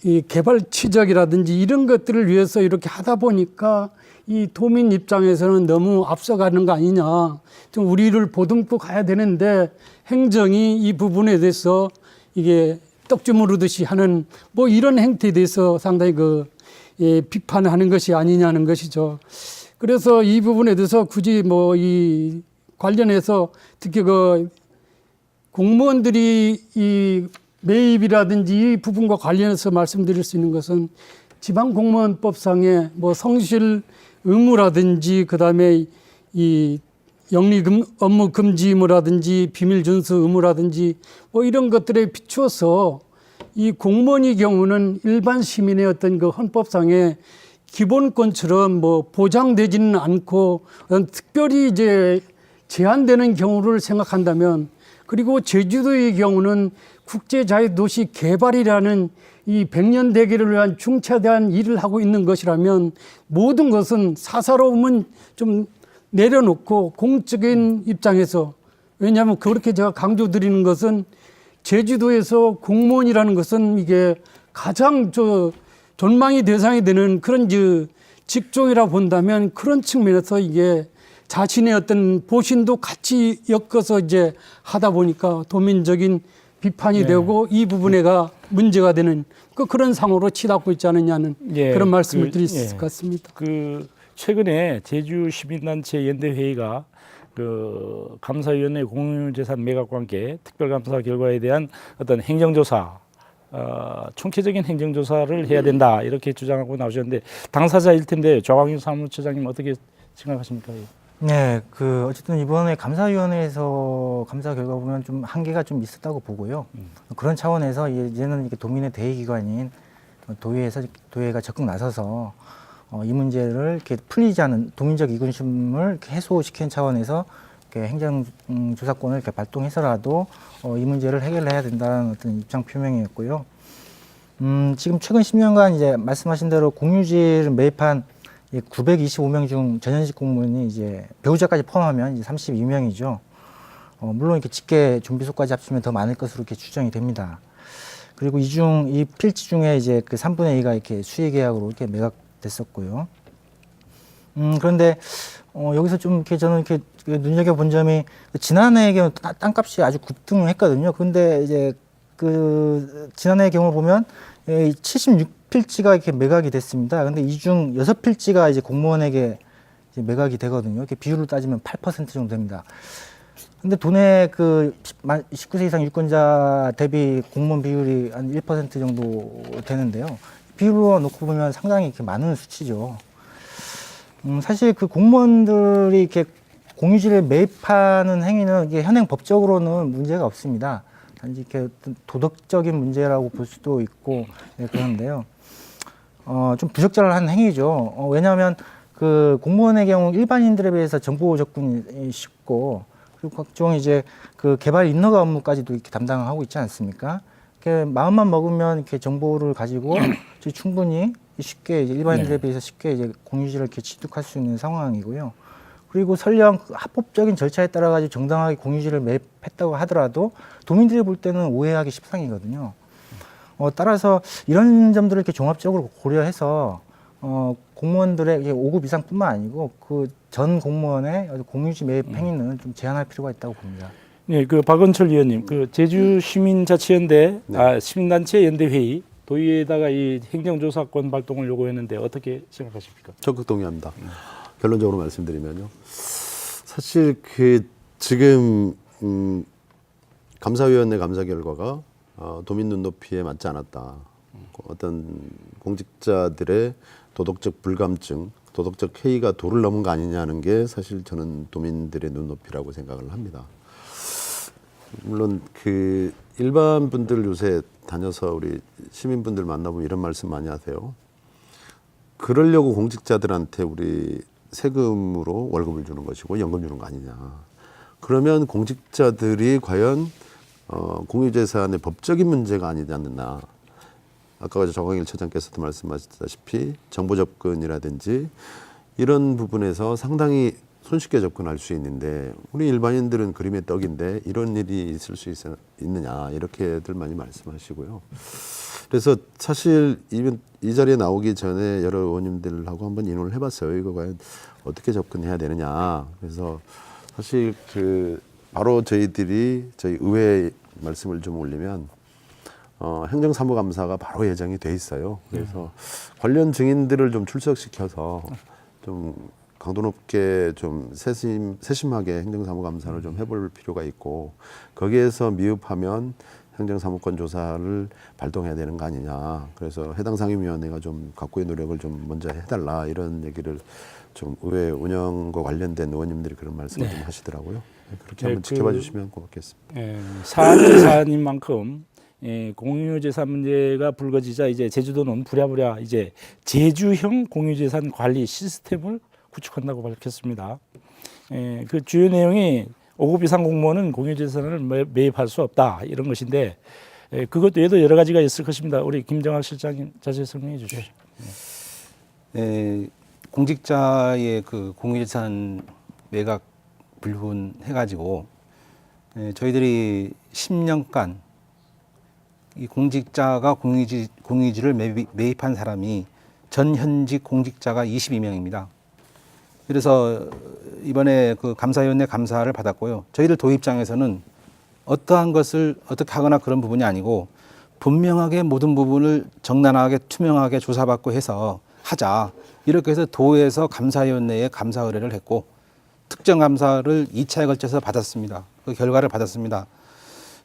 이 개발 치적이라든지 이런 것들을 위해서 이렇게 하다 보니까 이 도민 입장에서는 너무 앞서가는 거 아니냐. 좀 우리를 보듬고 가야 되는데 행정이 이 부분에 대해서 이게 떡주무르듯이 하는 뭐 이런 행태에 대해서 상당히 비판하는 것이 아니냐는 것이죠. 그래서 이 부분에 대해서 굳이 뭐 이 관련해서 특히 공무원들이 이 매입이라든지 이 부분과 관련해서 말씀드릴 수 있는 것은 지방공무원법상의 뭐 성실 의무라든지 그다음에 이 영리 업무 금지 의무라든지 비밀 준수 의무라든지 뭐 이런 것들에 비추어서 이 공무원의 경우는 일반 시민의 어떤 헌법상의 기본권처럼 뭐 보장되지는 않고 특별히 이제 제한되는 경우를 생각한다면, 그리고 제주도의 경우는 국제자유도시 개발이라는 이 100년 대계를 위한 중차대한 일을 하고 있는 것이라면 모든 것은 사사로움은 좀 내려놓고 공적인 입장에서, 왜냐하면 그렇게 제가 강조드리는 것은 제주도에서 공무원이라는 것은 이게 가장 존망의 대상이 되는 그런 직종이라 본다면 그런 측면에서 이게 자신의 어떤 보신도 같이 엮어서 이제 하다 보니까 도민적인 비판이 되고 이 부분에가 문제가 되는 그런 상황으로 치닫고 있지 않느냐는 그런 말씀을 드릴 수 있을 것 같습니다. 최근에 제주 시민단체 연대회의가 감사위원회 공유재산 매각과 함께 특별감사 결과에 대한 어떤 행정조사, 총체적인 행정조사를 해야 된다 이렇게 주장하고 나오셨는데 당사자일 텐데 조광윤 사무처장님 어떻게 생각하십니까? 네, 어쨌든 이번에 감사위원회에서 감사 결과 보면 좀 한계가 좀 있었다고 보고요. 그런 차원에서 이제는 이렇게 도민의 대의기관인 도의회가 적극 나서서 이 문제를 이렇게 풀리지 않은 도민적 이근심을 이렇게 해소시키는 차원에서 이렇게 행정조사권을 이렇게 발동해서라도 이 문제를 해결해야 된다는 어떤 입장 표명이었고요. 지금 최근 10년간 이제 말씀하신 대로 공유지를 매입한 925명 중 전현직 공무원이 이제 배우자까지 포함하면 이제 32명이죠. 물론 이렇게 직계 좀비소까지 합치면 더 많을 것으로 이렇게 추정이 됩니다. 그리고 이 필지 중에 이제 3분의 2가 이렇게 수의계약으로 이렇게 매각됐었고요. 그런데 여기서 좀 이렇게 저는 이렇게 눈여겨 본 점이 지난해의 경우 땅값이 아주 급등했거든요. 그런데 이제 지난해의 경우 보면 76필지가 이렇게 매각이 됐습니다. 근데 이 중 6필지가 이제 공무원에게 이제 매각이 되거든요. 이렇게 비율로 따지면 8% 정도 됩니다. 근데 도내 19세 이상 유권자 대비 공무원 비율이 한 1% 정도 되는데요. 비율로 놓고 보면 상당히 이렇게 많은 수치죠. 사실 공무원들이 이렇게 공유지를 매입하는 행위는 이게 현행 법적으로는 문제가 없습니다. 단지 이렇게 도덕적인 문제라고 볼 수도 있고 그런데요. 좀 부적절한 행위죠. 왜냐하면 공무원의 경우 일반인들에 비해서 정보 접근이 쉽고 그리고 각종 이제 개발 인허가 업무까지도 이렇게 담당하고 있지 않습니까? 이렇게 마음만 먹으면 이렇게 정보를 가지고 충분히 쉽게 이제 일반인들에 비해서 쉽게 이제 공유지를 이렇게 취득할 수 있는 상황이고요. 그리고 설령 합법적인 절차에 따라 가지고 정당하게 공유지를 매입했다고 하더라도 도민들이 볼 때는 오해하기 십상이거든요. 따라서 이런 점들을 이렇게 종합적으로 고려해서 공무원들의 5급 이상뿐만 아니고 전 공무원의 공유지 매입 행위는 좀 제한할 필요가 있다고 봅니다. 네, 박원철 의원님, 제주 시민자치연대 시민단체 연대회의 도의회에다가 이 행정조사권 발동을 요구했는데 어떻게 생각하십니까? 적극 동의합니다. 결론적으로 말씀드리면요. 사실 지금 감사위원회 감사 결과가 도민 눈높이에 맞지 않았다. 어떤 공직자들의 도덕적 불감증, 도덕적 해이가 도를 넘은 거 아니냐는 게 사실 저는 도민들의 눈높이라고 생각을 합니다. 물론 일반 분들 요새 다녀서 우리 시민분들 만나보면 이런 말씀 많이 하세요. 그러려고 공직자들한테 우리 세금으로 월급을 주는 것이고 연금 주는 거 아니냐. 그러면 공직자들이 과연 공유재산의 법적인 문제가 아니지 않느냐. 아까 조광일 처장께서도 말씀하셨다시피 정보 접근이라든지 이런 부분에서 상당히 손쉽게 접근할 수 있는데 우리 일반인들은 그림의 떡인데 이런 일이 있을 수 있느냐 이렇게들 많이 말씀하시고요. 그래서 사실 이 자리에 나오기 전에 여러 의원님들하고 한번 의논을 해봤어요. 이거 과연 어떻게 접근해야 되느냐. 그래서 사실 바로 저희 의회 말씀을 좀 올리면 행정사무감사가 바로 예정이 돼 있어요. 그래서 관련 증인들을 좀 출석시켜서 좀 강도 높게 좀 세심하게 행정사무감사를 좀 해볼 필요가 있고 거기에서 미흡하면 행정사무권 조사를 발동해야 되는 거 아니냐. 그래서 해당 상임위원회가 좀 각고의 노력을 좀 먼저 해달라 이런 얘기를 좀 의회 운영과 관련된 의원님들이 그런 말씀을 좀 하시더라고요. 그렇게 한번 지켜봐 주시면 고맙겠습니다. 사안이 사안인 만큼 공유재산 문제가 불거지자 이제 제주도는 부랴부랴 이제 제주형 공유재산 관리 시스템을 구축한다고 밝혔습니다. 그 주요 내용이 5급 이상 공무원은 공유재산을 매입할 수 없다 이런 것인데 그것 외에도 여러 가지가 있을 것입니다. 우리 김정학 실장님 자세히 설명해 주시죠. 공직자의 그 공유재산 매각 불분해가지고 저희들이 10년간 이 공직자가 공유지를 매입한 사람이 전 현직 공직자가 22명입니다. 그래서 이번에 그 감사위원회 감사를 받았고요. 저희들 도 입장에서는 어떠한 것을 어떻게 하거나 그런 부분이 아니고 분명하게 모든 부분을 정당하게 투명하게 조사받고 해서 하자. 이렇게 해서 도에서 감사위원회에 감사 의뢰를 했고 특정 감사를 2차에 걸쳐서 받았습니다. 그 결과를 받았습니다.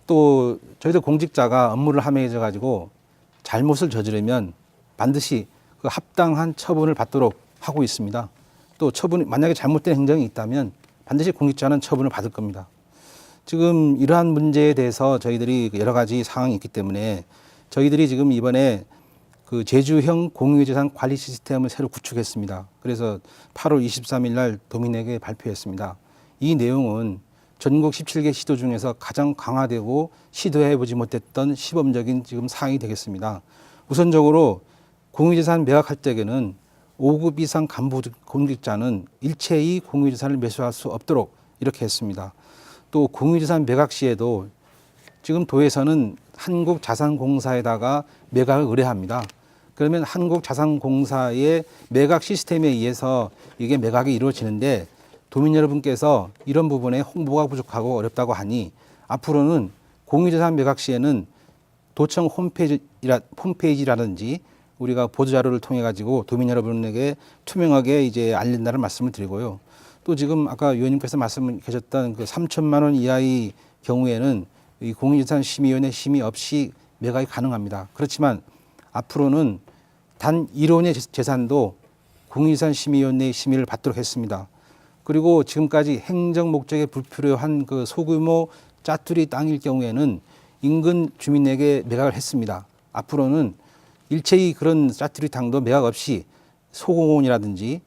또 저희들 공직자가 업무를 함해져 가지고 잘못을 저지르면 반드시 그 합당한 처분을 받도록 하고 있습니다. 또 처분이 만약에 잘못된 행정이 있다면 반드시 공직자는 처분을 받을 겁니다. 지금 이러한 문제에 대해서 저희들이 여러 가지 상황이 있기 때문에 저희들이 지금 이번에 그 제주형 공유재산 관리 시스템을 새로 구축했습니다. 그래서 8월 23일 날 도민에게 발표했습니다. 이 내용은 전국 17개 시도 중에서 가장 강화되고 시도해보지 못했던 시범적인 지금 사항이 되겠습니다. 우선적으로 공유재산 매각할 적에는 5급 이상 간부 공직자는 일체의 공유재산을 매수할 수 없도록 이렇게 했습니다. 또 공유재산 매각 시에도 지금 도에서는 한국자산공사에다가 매각을 의뢰합니다. 그러면 한국자산공사의 매각 시스템에 의해서 이게 매각이 이루어지는데 도민 여러분께서 이런 부분에 홍보가 부족하고 어렵다고 하니 앞으로는 공유재산 매각 시에는 도청 홈페이지라든지 우리가 보도자료를 통해 가지고 도민 여러분에게 투명하게 이제 알린다는 말씀을 드리고요. 또 지금 아까 위원님께서 말씀하셨던 그 3천만 원 이하의 경우에는 이 공유재산심의위원회 심의 없이 매각이 가능합니다. 그렇지만 앞으로는 단 1원의 재산도 공유재산심의위원회의 심의를 받도록 했습니다. 그리고 지금까지 행정 목적에 불필요한 그 소규모 짜투리 땅일 경우에는 인근 주민에게 매각을 했습니다. 앞으로는 일체의 그런 짜투리 땅도 매각 없이 소공원이라든지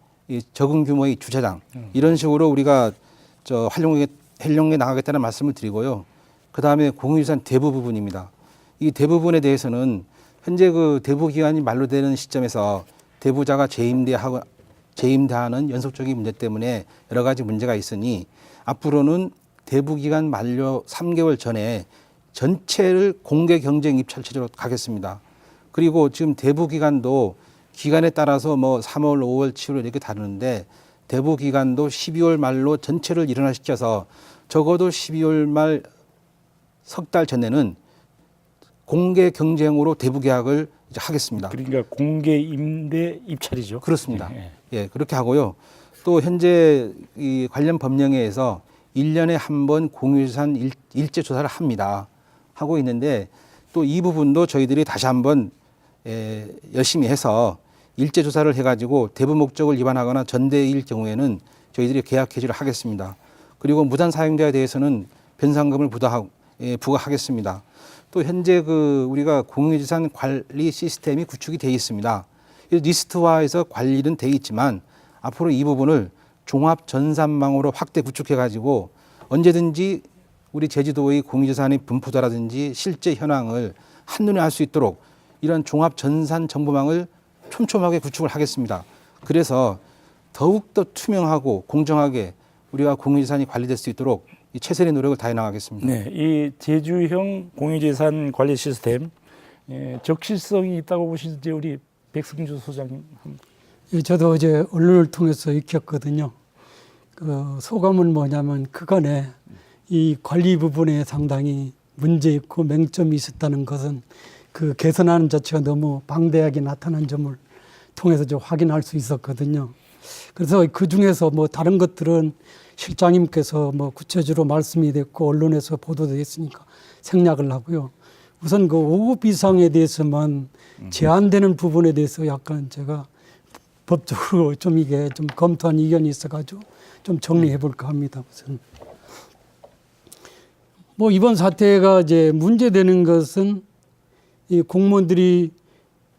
적은 규모의 주차장 이런 식으로 우리가 활용해 나가겠다는 말씀을 드리고요. 그 다음에 공유재산 대부 부분입니다. 이 대부분에 대해서는 현재 그 대부 기간이 만료되는 시점에서 대부자가 재임대하는 연속적인 문제 때문에 여러 가지 문제가 있으니 앞으로는 대부 기간 만료 3개월 전에 전체를 공개 경쟁 입찰 체제로 가겠습니다. 그리고 지금 대부 기간도 기간에 따라서 뭐 3월, 5월, 7월 이렇게 다루는데 대부 기간도 12월 말로 전체를 일어나시켜서 적어도 12월 말 석 달 전에는 공개 경쟁으로 대부 계약을 이제 하겠습니다. 그러니까 공개 임대 입찰이죠. 그렇습니다. 예, 그렇게 하고요. 또 현재 이 관련 법령에서 1년에 한 번 공유재산 일제 조사를 합니다. 하고 있는데 또 이 부분도 저희들이 다시 한번 열심히 해서 일제 조사를 해가지고 대부 목적을 위반하거나 전대일 경우에는 저희들이 계약 해지를 하겠습니다. 그리고 무단 사용자에 대해서는 변상금을 부과하겠습니다. 또 현재 그 우리가 공유재산 관리 시스템이 구축이 되어 있습니다. 리스트화해서 관리는 되어 있지만 앞으로 이 부분을 종합 전산망으로 확대 구축해가지고 언제든지 우리 제주도의 공유재산의 분포도라든지 실제 현황을 한눈에 알 수 있도록 이런 종합 전산 정보망을 촘촘하게 구축을 하겠습니다. 그래서 더욱더 투명하고 공정하게 우리가 공유재산이 관리될 수 있도록 이 최선의 노력을 다해 나가겠습니다. 네, 이 제주형 공유재산 관리 시스템 적실성이 있다고 보시는지 우리 백승주 소장님. 예, 저도 어제 언론을 통해서 익혔거든요. 그 소감은 뭐냐면 그간에 이 관리 부분에 상당히 문제 있고 맹점이 있었다는 것은 그 개선하는 자체가 너무 방대하게 나타난 점을 통해서 좀 확인할 수 있었거든요. 그래서 그 중에서 뭐 다른 것들은 실장님께서 뭐 구체적으로 말씀이 됐고 언론에서 보도됐으니까 생략을 하고요. 우선 그 5급 이상에 대해서만 제한되는 부분에 대해서 약간 제가 법적으로 좀 이게 좀 검토한 의견이 있어가지고 좀 정리해 볼까 합니다. 우선 뭐 이번 사태가 이제 문제되는 것은 이 공무원들이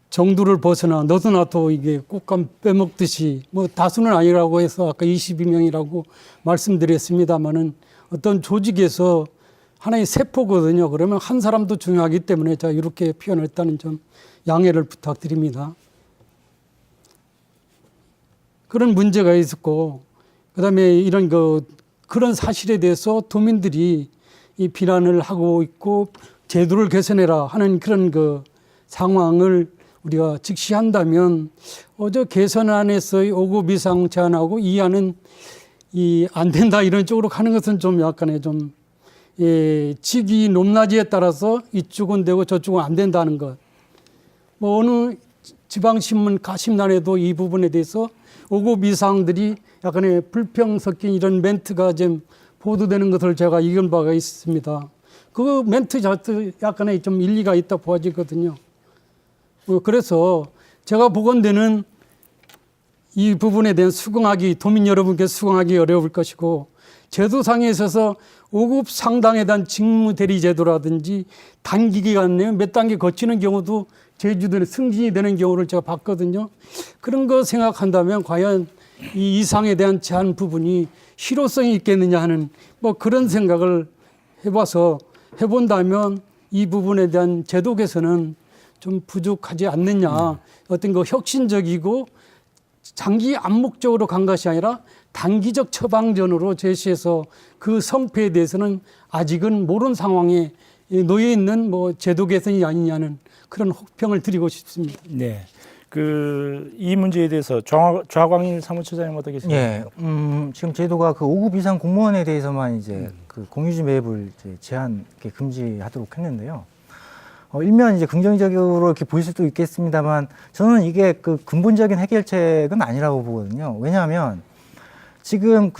정도를 벗어나 너도 나도 이게 꽃감 빼먹듯이 뭐 다수는 아니라고 해서 아까 22명이라고 말씀드렸습니다만은 어떤 조직에서 하나의 세포거든요. 그러면 한 사람도 중요하기 때문에 제가 이렇게 표현했다는 점 양해를 부탁드립니다. 그런 문제가 있었고, 그다음에 이런 그런 사실에 대해서 도민들이 이 비난을 하고 있고 제도를 개선해라 하는 그런 상황을 우리가 직시한다면 어제 개선안에서의 5급 이상 제한하고 이 안은 안 된다 이런 쪽으로 가는 것은 좀 약간의 좀 직위 높낮이에 따라서 이쪽은 되고 저쪽은 안 된다는 것. 뭐 어느 지방신문 가심란에도 이 부분에 대해서 5급 이상들이 약간의 불평 섞인 이런 멘트가 좀 보도되는 것을 제가 읽은 바가 있습니다. 그 멘트 자체 약간의 좀 일리가 있다 보아지거든요. 그래서 제가 보건대는 이 부분에 대한 도민 여러분께 수긍하기 어려울 것이고 제도상에 있어서 5급 상당에 대한 직무대리 제도라든지 단기 기간 내에 몇 단계 거치는 경우도 제주도에 승진이 되는 경우를 제가 봤거든요. 그런 거 생각한다면 과연 이 이상에 대한 제한 부분이 실효성이 있겠느냐 하는 뭐 그런 생각을 해본다면 이 부분에 대한 제도 개선은 좀 부족하지 않느냐. 어떤 혁신적이고 장기 암묵적으로 간 것이 아니라 단기적 처방전으로 제시해서 그 성패에 대해서는 아직은 모르는 상황에 놓여 있는 뭐 제도 개선이 아니냐는 그런 혹평을 드리고 싶습니다. 네. 이 문제에 대해서 좌광일 사무처장님 어떻게 생각하세요? 예, 지금 제도가 5급 이상 공무원에 대해서만 이제 그 공유지 매입을 이제 제한 금지하도록 했는데요. 일면 이제 긍정적으로 이렇게 보일 수도 있겠습니다만 저는 이게 근본적인 해결책은 아니라고 보거든요. 왜냐하면 지금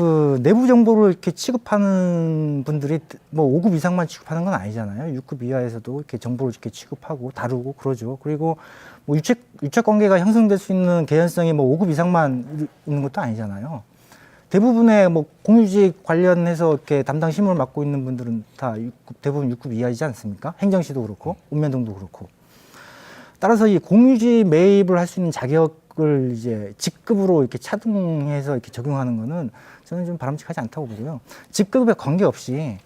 내부 정보를 이렇게 취급하는 분들이 뭐 5급 이상만 취급하는 건 아니잖아요. 6급 이하에서도 이렇게 정보를 이렇게 취급하고 다루고 그러죠. 그리고 뭐 유착 관계가 형성될 수 있는 개연성이 뭐 5급 이상만 있는 것도 아니잖아요. 대부분의 뭐 공유지 관련해서 이렇게 담당 실무를 맡고 있는 분들은 다 대부분 6급 이하이지 않습니까? 행정시도 그렇고 읍면동도 그렇고. 따라서 이 공유지 매입을 할 수 있는 자격을 이제 직급으로 이렇게 차등해서 이렇게 적용하는 거는 저는 좀 바람직하지 않다고 보고요. 직급에 관계없이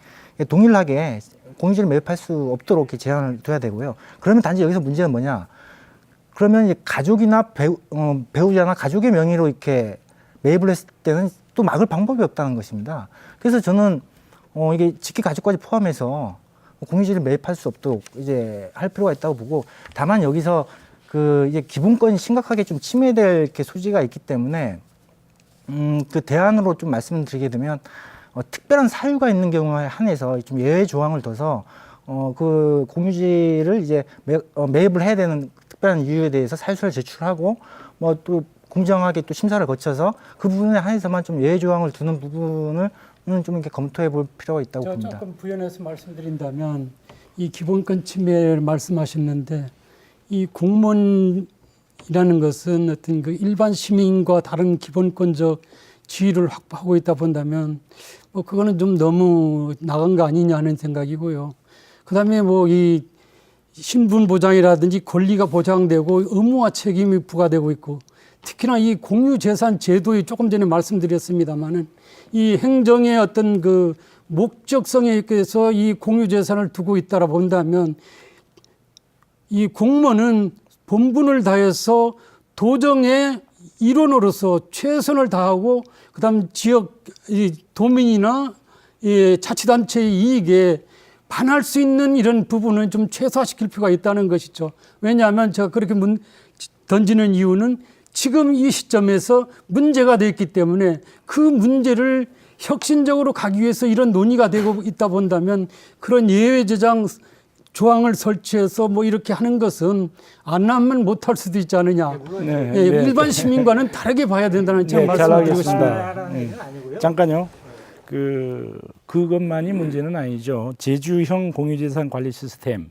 동일하게 공유지를 매입할 수 없도록 이렇게 제한을 둬야 되고요. 그러면 단지 여기서 문제는 뭐냐? 그러면 이제 가족이나 배우자나 가족의 명의로 이렇게 매입을 했을 때는 또 막을 방법이 없다는 것입니다. 그래서 저는 이게 직계 가족까지 포함해서 공유지를 매입할 수 없도록 이제 할 필요가 있다고 보고, 다만 여기서 이제 기본권이 심각하게 좀 침해될 이렇게 소지가 있기 때문에 그 대안으로 좀 말씀을 드리게 되면 특별한 사유가 있는 경우에 한해서 좀 예외 조항을 둬서 그 공유지를 이제 매입을 해야 되는 특별한 이유에 대해서 사유서를 제출하고 뭐 또 공정하게 또 심사를 거쳐서 그 부분에 한해서만 좀 예외 조항을 두는 부분을 좀 이렇게 검토해 볼 필요가 있다고 봅니다. 조금 부연해서 말씀드린다면 이 기본권 침해를 말씀하셨는데 이 공무원이라는 것은 어떤 일반 시민과 다른 기본권적 지위를 확보하고 있다 본다면 뭐 그거는 좀 너무 나간 거 아니냐 하는 생각이고요. 그다음에 뭐 이 신분 보장이라든지 권리가 보장되고 의무와 책임이 부과되고 있고, 특히나 이 공유재산 제도에 조금 전에 말씀드렸습니다마는 이 행정의 어떤 목적성에 의해서 이 공유재산을 두고 있다라 본다면 이 공무원은 본분을 다해서 도정의 일원으로서 최선을 다하고 그다음 지역 이 도민이나 이 자치단체의 이익에 반할 수 있는 이런 부분은 좀 최소화시킬 필요가 있다는 것이죠. 왜냐하면 제가 그렇게 던지는 이유는 지금 이 시점에서 문제가 됐기 때문에 그 문제를 혁신적으로 가기 위해서 이런 논의가 되고 있다 본다면 그런 예외 제장 조항을 설치해서 뭐 이렇게 하는 것은 안 하면 못할 수도 있지 않느냐. 네, 예, 네. 일반 시민과는 다르게 봐야 된다는 제가 네, 말씀을 드리고 잘하겠습니다. 싶습니다. 잠깐요. 그것만이 문제는 아니죠. 제주형 공유재산 관리 시스템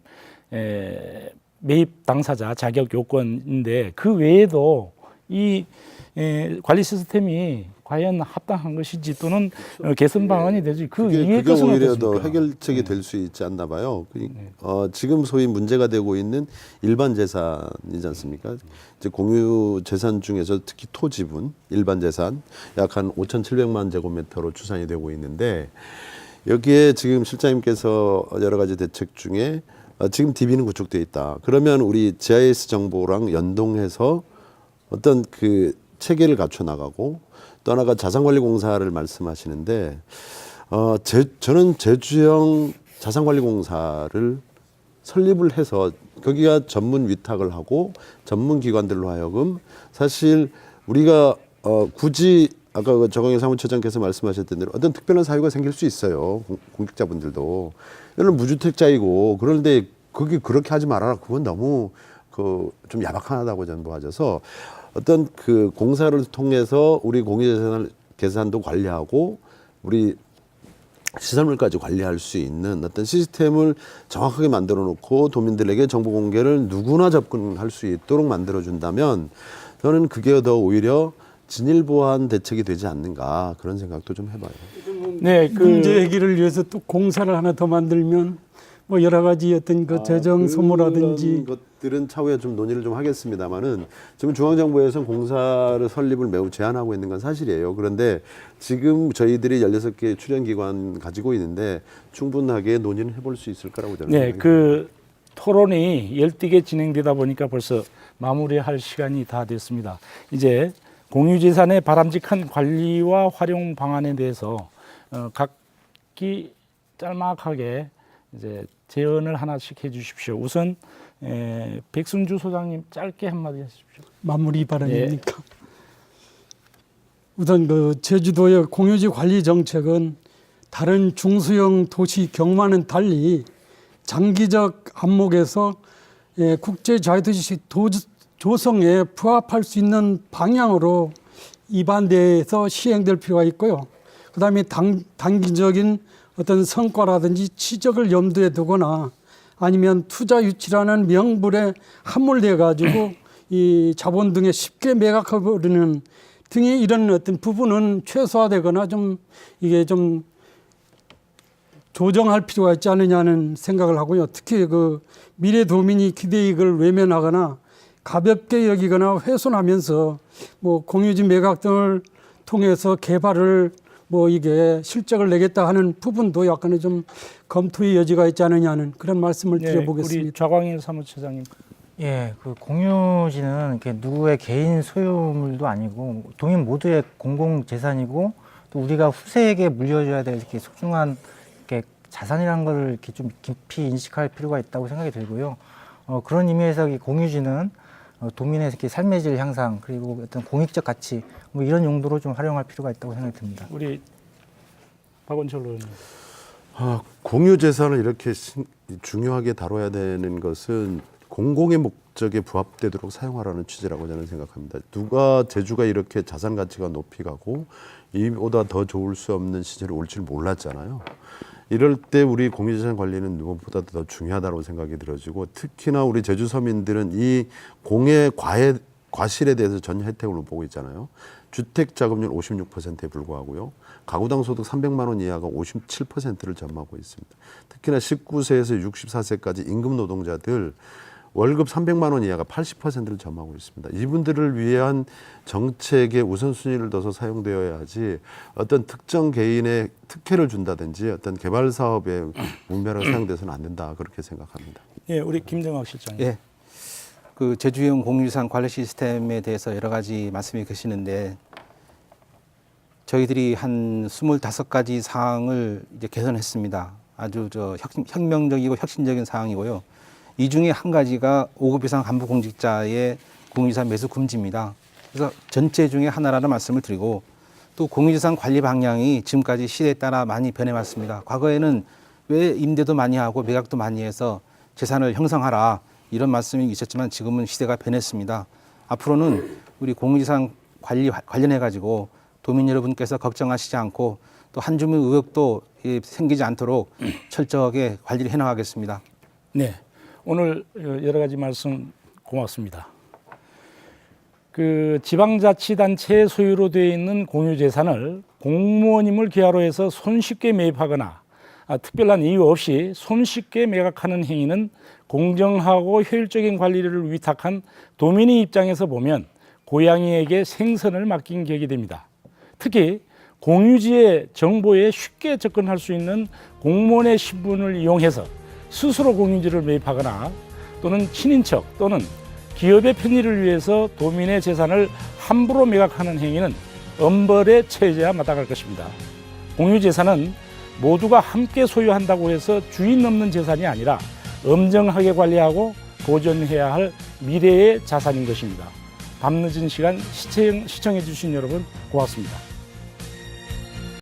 매입 당사자 자격 요건인데 그 외에도 이 관리 시스템이 과연 합당한 것인지 또는 개선 방안이 되지 그 그게 이외의 것은 오히려 어떻습니까? 더 해결책이 될 수 있지 않나 봐요. 지금 소위 문제가 되고 있는 일반 재산이지 않습니까? 이제 공유 재산 중에서 특히 토 지분, 일반 재산 약 한 5,700만 제곱미터로 추산이 되고 있는데 여기에 지금 실장님께서 여러 가지 대책 중에 지금 DB는 구축돼 있다. 그러면 우리 GIS 정보랑 연동해서 어떤 그 체계를 갖춰 나가고 또 하나가 자산관리공사를 말씀하시는데 저는 제주형 자산관리공사를 설립을 해서 거기가 전문 위탁을 하고 전문 기관들로 하여금 사실 우리가 굳이 아까 그 정광일 사무처장께서 말씀하셨던 대로 어떤 특별한 사유가 생길 수 있어요. 공직자분들도 이런 무주택자이고 그런데 거기 그렇게 하지 말아라. 그건 너무 좀 야박하다고 저는 보아져서 어떤 그 공사를 통해서 우리 공유재산 계산도 관리하고 우리 시설물까지 관리할 수 있는 어떤 시스템을 정확하게 만들어 놓고 도민들에게 정보 공개를 누구나 접근할 수 있도록 만들어 준다면 저는 그게 더 오히려 진일보한 대책이 되지 않는가 그런 생각도 좀 해봐요. 네, 문제 해결을 위해서 또 공사를 하나 더 만들면 뭐 여러 가지 어떤 그 재정 소모라든지 그런 것들은 차후에 좀 논의를 좀 하겠습니다만은 지금 중앙정부에서는 공사를 설립을 매우 제한하고 있는 건 사실이에요. 그런데 지금 저희들이 16개 출연기관 가지고 있는데 충분하게 논의는 해볼 수 있을 거라고 저는 네, 생각합니다. 그 토론이 열띠게 진행되다 보니까 벌써 마무리할 시간이 다 됐습니다. 이제 공유재산의 바람직한 관리와 활용 방안에 대해서 각기 짤막하게 이제 제언을 하나씩 해주십시오. 우선 백승주 소장님 짧게 한마디 하십시오. 마무리 발언입니까? 우선 그 제주도의 공유지 관리 정책은 다른 중소형 도시 경우와는 달리 장기적 안목에서 국제 자유도시 조성에 부합할 수 있는 방향으로 입안돼서 시행될 필요가 있고요. 그다음에 단기적인 어떤 성과라든지 치적을 염두에 두거나 아니면 투자 유치라는 명분에 함몰돼 가지고 이 자본 등에 쉽게 매각해 버리는 등의 이런 어떤 부분은 최소화되거나 좀 이게 좀 조정할 필요가 있지 않느냐는 생각을 하고요. 특히 그 미래 도민이 기대이익을 외면하거나 가볍게 여기거나 훼손하면서 뭐 공유지 매각 등을 통해서 개발을 뭐 이게 실적을 내겠다 하는 부분도 약간의 좀 검토의 여지가 있지 않느냐는 그런 말씀을 네, 드려보겠습니다. 우리 좌광일 사무처장님. 예, 그 공유지는 이렇게 누구의 개인 소유물도 아니고 도민 모두의 공공 재산이고 또 우리가 후세에게 물려줘야 될 이렇게 소중한 이렇게 자산이라는 걸 이렇게 좀 깊이 인식할 필요가 있다고 생각이 들고요. 그런 의미에서 이 공유지는 도민의 이렇게 삶의 질 향상 그리고 어떤 공익적 가치 뭐 이런 용도로 좀 활용할 필요가 있다고 생각이 듭니다. 우리 박원철 의원님. 공유 재산을 이렇게 중요하게 다뤄야 되는 것은 공공의 목적에 부합되도록 사용하라는 취지라고 저는 생각합니다. 누가 제주가 이렇게 자산 가치가 높이 가고 이보다 더 좋을 수 없는 시절이 올 줄 몰랐잖아요. 이럴 때 우리 공유재산 관리는 누구보다도 더 중요하다고 생각이 들어지고 특히나 우리 제주 서민들은 이 공의 과실에 대해서 전 혜택을 보고 있잖아요. 주택자금률 56%에 불과하고요. 가구당 소득 300만 원 이하가 57%를 점하고 있습니다. 특히나 19세에서 64세까지 임금 노동자들 월급 300만 원 이하가 80%를 점하고 있습니다. 이분들을 위한 정책의 우선순위를 둬서 사용되어야지 어떤 특정 개인의 특혜를 준다든지 어떤 개발 사업에 문매로 사용돼서는 안 된다 그렇게 생각합니다. 예, 우리 김정학 실장님. 예. 그 제주형 공유유산 관리 시스템에 대해서 여러 가지 말씀이 계시는데 저희들이 한 25가지 사항을 이제 개선했습니다. 아주 혁명적이고 혁신적인 사항이고요. 이 중에 한 가지가 5급 이상 간부 공직자의 공유유산 매수 금지입니다. 그래서 전체 중에 하나라는 말씀을 드리고 또 공유유산 관리 방향이 지금까지 시대에 따라 많이 변해왔습니다. 과거에는 왜 임대도 많이 하고 매각도 많이 해서 재산을 형성하라 이런 말씀이 있었지만 지금은 시대가 변했습니다. 앞으로는 우리 공유유산 관련해 가지고 도민 여러분께서 걱정하시지 않고 또 한 주민 의혹도 생기지 않도록 철저하게 관리를 해나가겠습니다. 네, 오늘 여러 가지 말씀 고맙습니다. 그 지방자치단체 소유로 되어 있는 공유재산을 공무원임을 기하로 해서 손쉽게 매입하거나 특별한 이유 없이 손쉽게 매각하는 행위는 공정하고 효율적인 관리를 위탁한 도민의 입장에서 보면 고양이에게 생선을 맡긴 격이 됩니다. 특히 공유지의 정보에 쉽게 접근할 수 있는 공무원의 신분을 이용해서 스스로 공유지를 매입하거나 또는 친인척 또는 기업의 편의를 위해서 도민의 재산을 함부로 매각하는 행위는 엄벌에 처해져야 마땅할 것입니다. 공유재산은 모두가 함께 소유한다고 해서 주인 없는 재산이 아니라 엄정하게 관리하고 보존해야 할 미래의 자산인 것입니다. 밤늦은 시간 시청해 주신 여러분 고맙습니다.